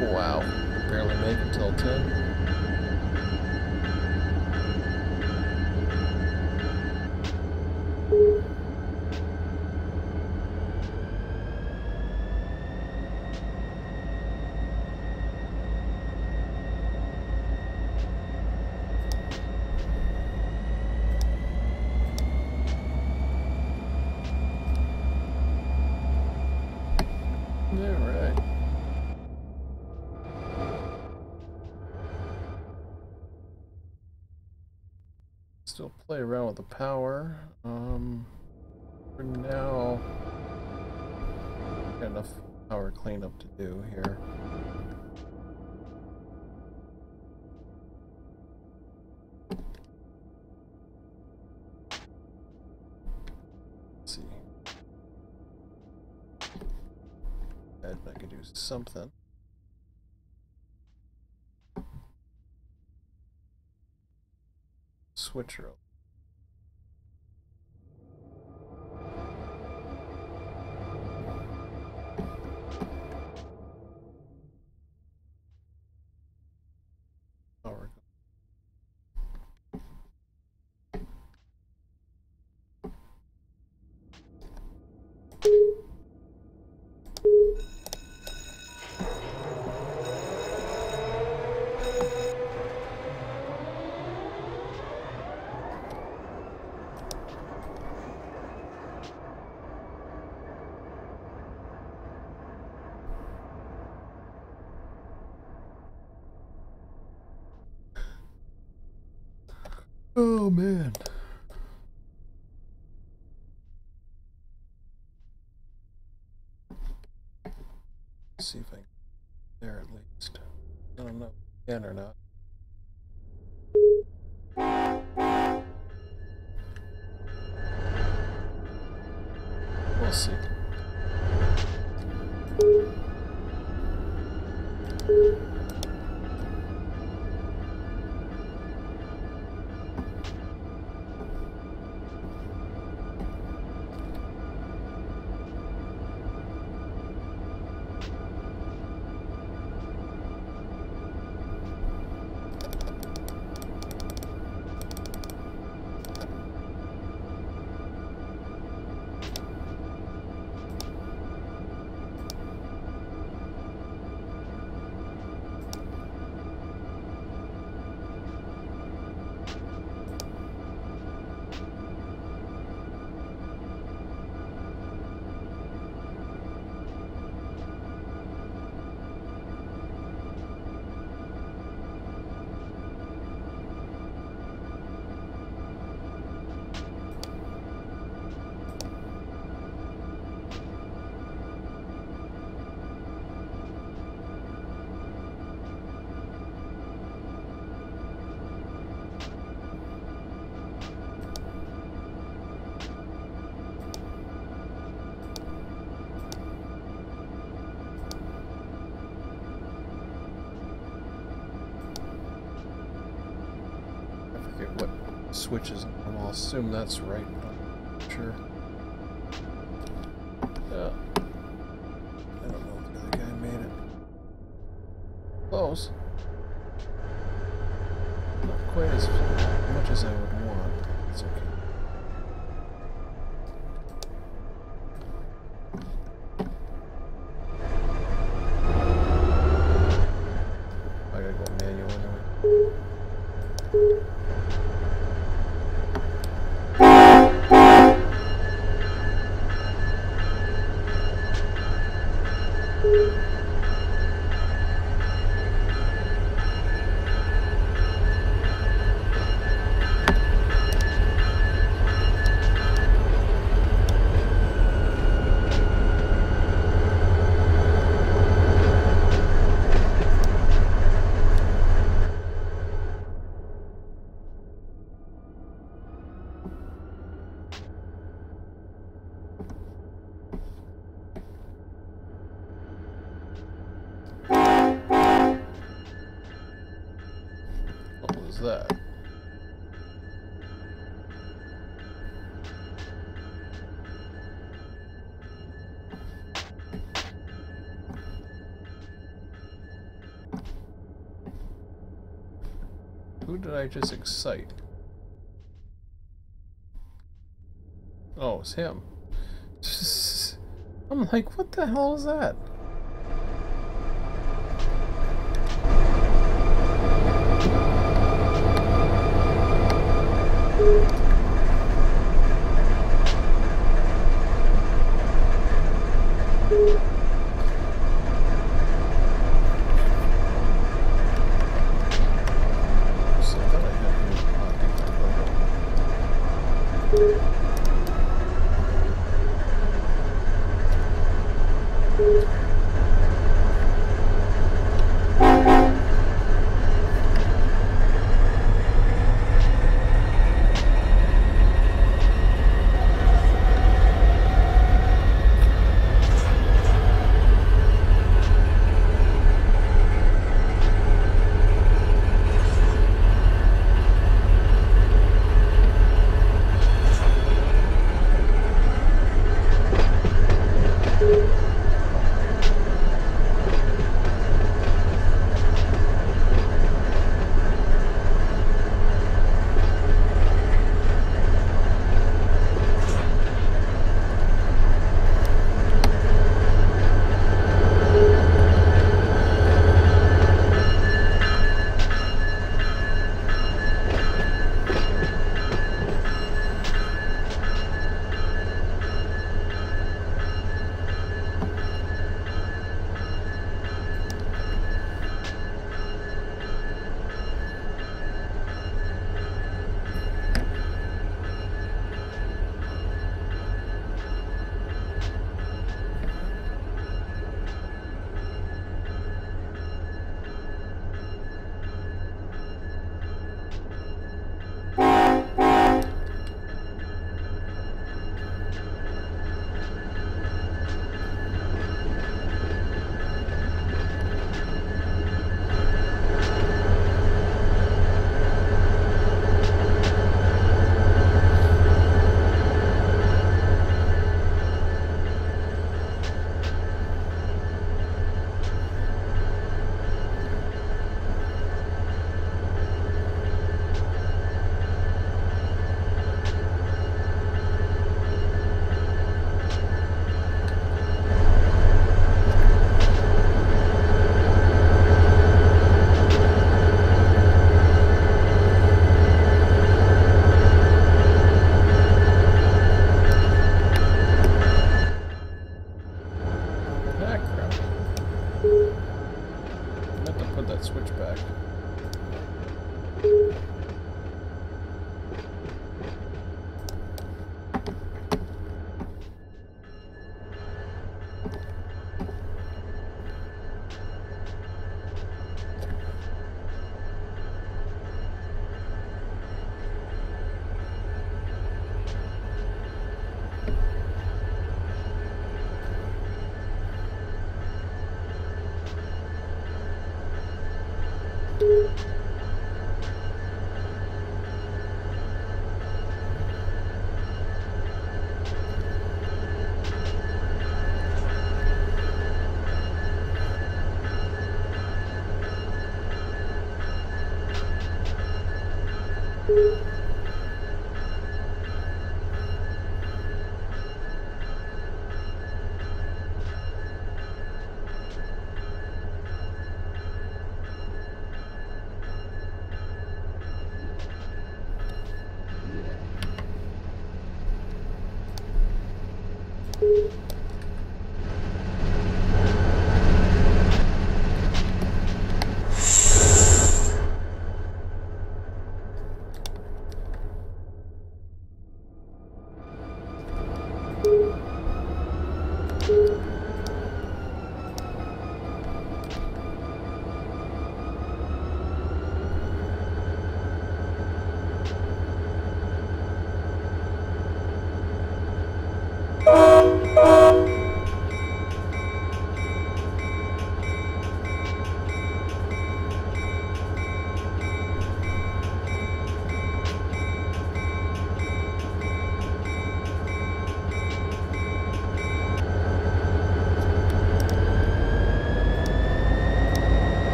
Wow, barely make it till 10. All right. Still play around with the power. For now, got enough power cleanup to do here. Let's see. I could do something. Switcher. Power. Oh man. Let's see if I can there at least. I don't know if I can or not. We'll see. What switches, I'll assume that's right. I'm not sure. I don't know if the other guy made it. Close. Not quite as much as I would want. It's okay. I gotta go manual anyway. That. Who did I just excite? Oh, it's him. I'm like, what the hell is that? Okay.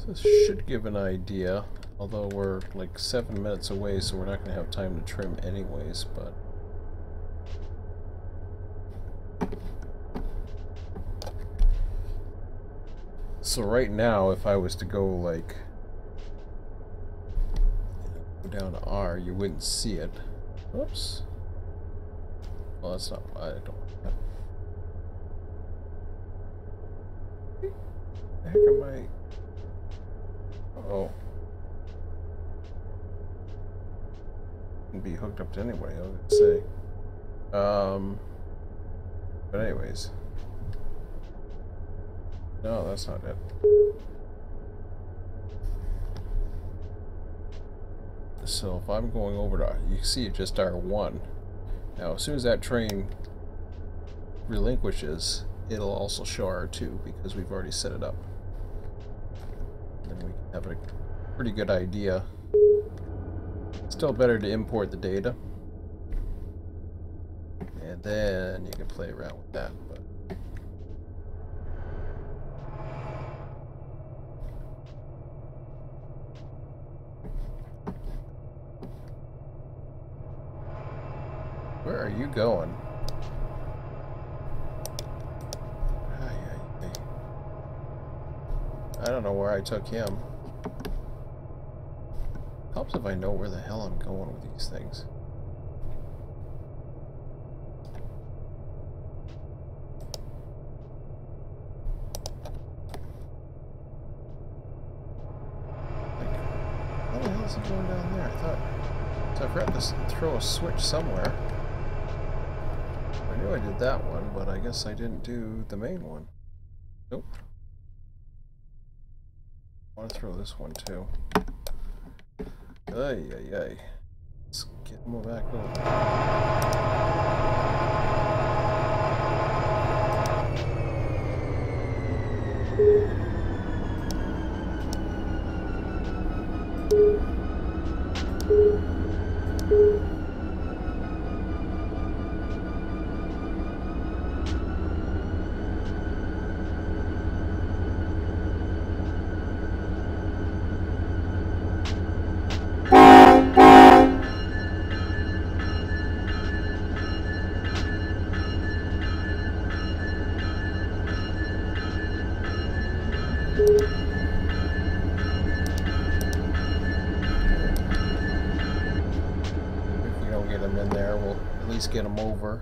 This should give an idea, although we're like 7 minutes away, so we're not going to have time to trim anyways, but... So right now, if I was to go like go down to R, you wouldn't see it. Oops. Well, that's not. I don't want that. The heck am I? Oh. Can be hooked up to anybody. I was gonna say. But anyways. No, that's not it. So if I'm going over to, you see it just R1. Now, as soon as that train relinquishes, it'll also show R2 because we've already set it up. Then we can have a pretty good idea. Still better to import the data. And then you can play around with that. But where are you going? I don't know where I took him. Helps if I know where the hell I'm going with these things. Like, how the hell is he going down there? I thought... So I forgot to throw a switch somewhere. I knew I did that one, but I guess I didn't do the main one. Nope. I want to throw this one too. Ay, ay, ay. Let's get him back over. Get them over.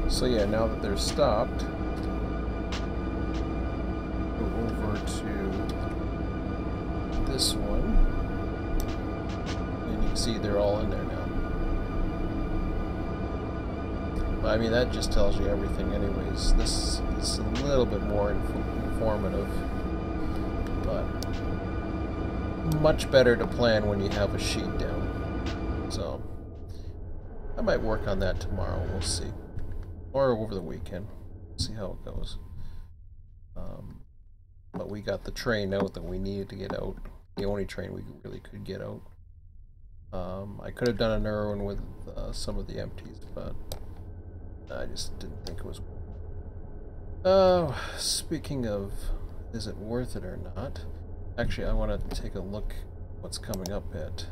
So yeah, now that they're stopped, go over to this one, and you can see they're all in there now. But I mean, that just tells you everything anyways. This is a little bit more informative, but much better to plan when you have a sheet down. So I might work on that tomorrow, we'll see. Or over the weekend. See how it goes. But we got the train out that we needed to get out. The only train we really could get out. I could have done a narrow one with some of the empties, but I just didn't think it was. Speaking of, is it worth it or not? Actually, I want to take a look what's coming up at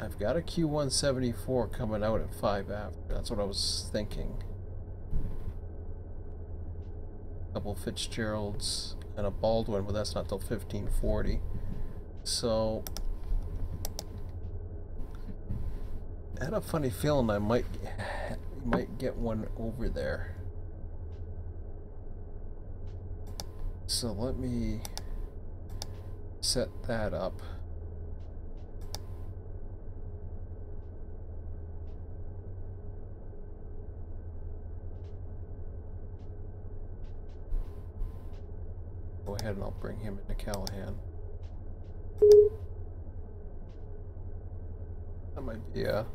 I've got a Q174 coming out at 5 after. That's what I was thinking. A couple Fitzgeralds and a Baldwin, but that's not till 1540. So I had a funny feeling I might get one over there. So let me set that up. Go ahead and I'll bring him into Callahan. That might be a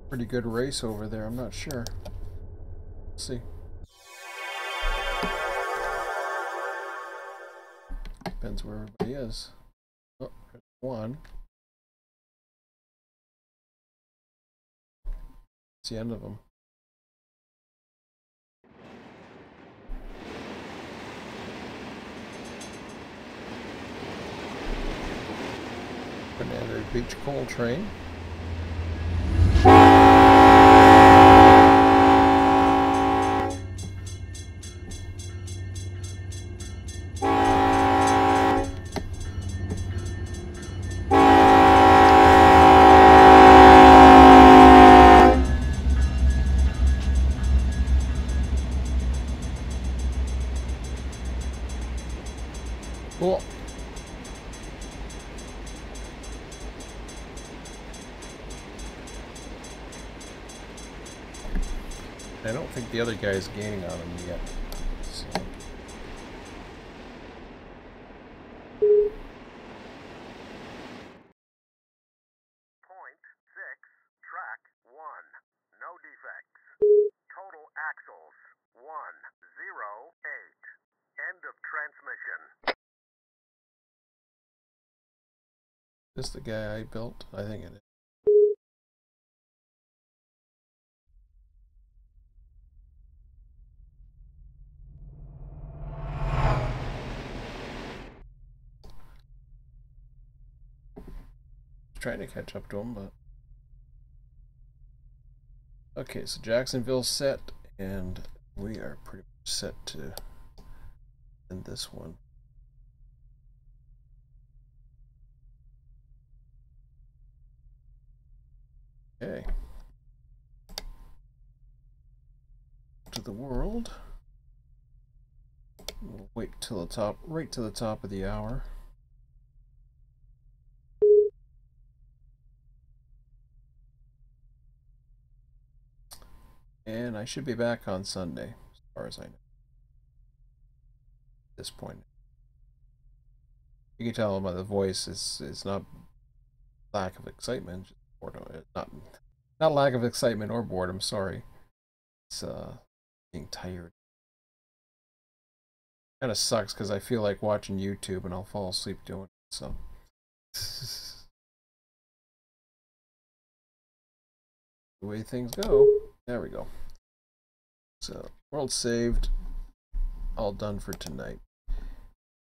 pretty good race over there, I'm not sure. Let's see. Depends where everybody is. Oh, there's one. It's the end of them. Fernando Beach coal train. I don't think the other guy is gaining on him yet. So. Track 1. No defects. Total axles 108. End of transmission. Is this the guy I built? I think it is. Trying to catch up to him, but okay, so Jacksonville's set, and we are pretty much set to end this one. Okay. To the world. We'll wait till the top, right to the top of the hour. And I should be back on Sunday, as far as I know. At this point. You can tell by the voice is not lack of excitement, just boredom. Not lack of excitement or boredom, sorry. It's being tired. Kinda sucks because I feel like watching YouTube and I'll fall asleep doing it, so the way things go. There we go. So, world saved. All done for tonight.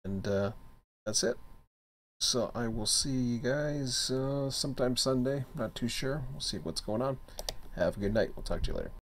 And that's it. So I will see you guys sometime Sunday. Not too sure. We'll see what's going on. Have a good night. We'll talk to you later.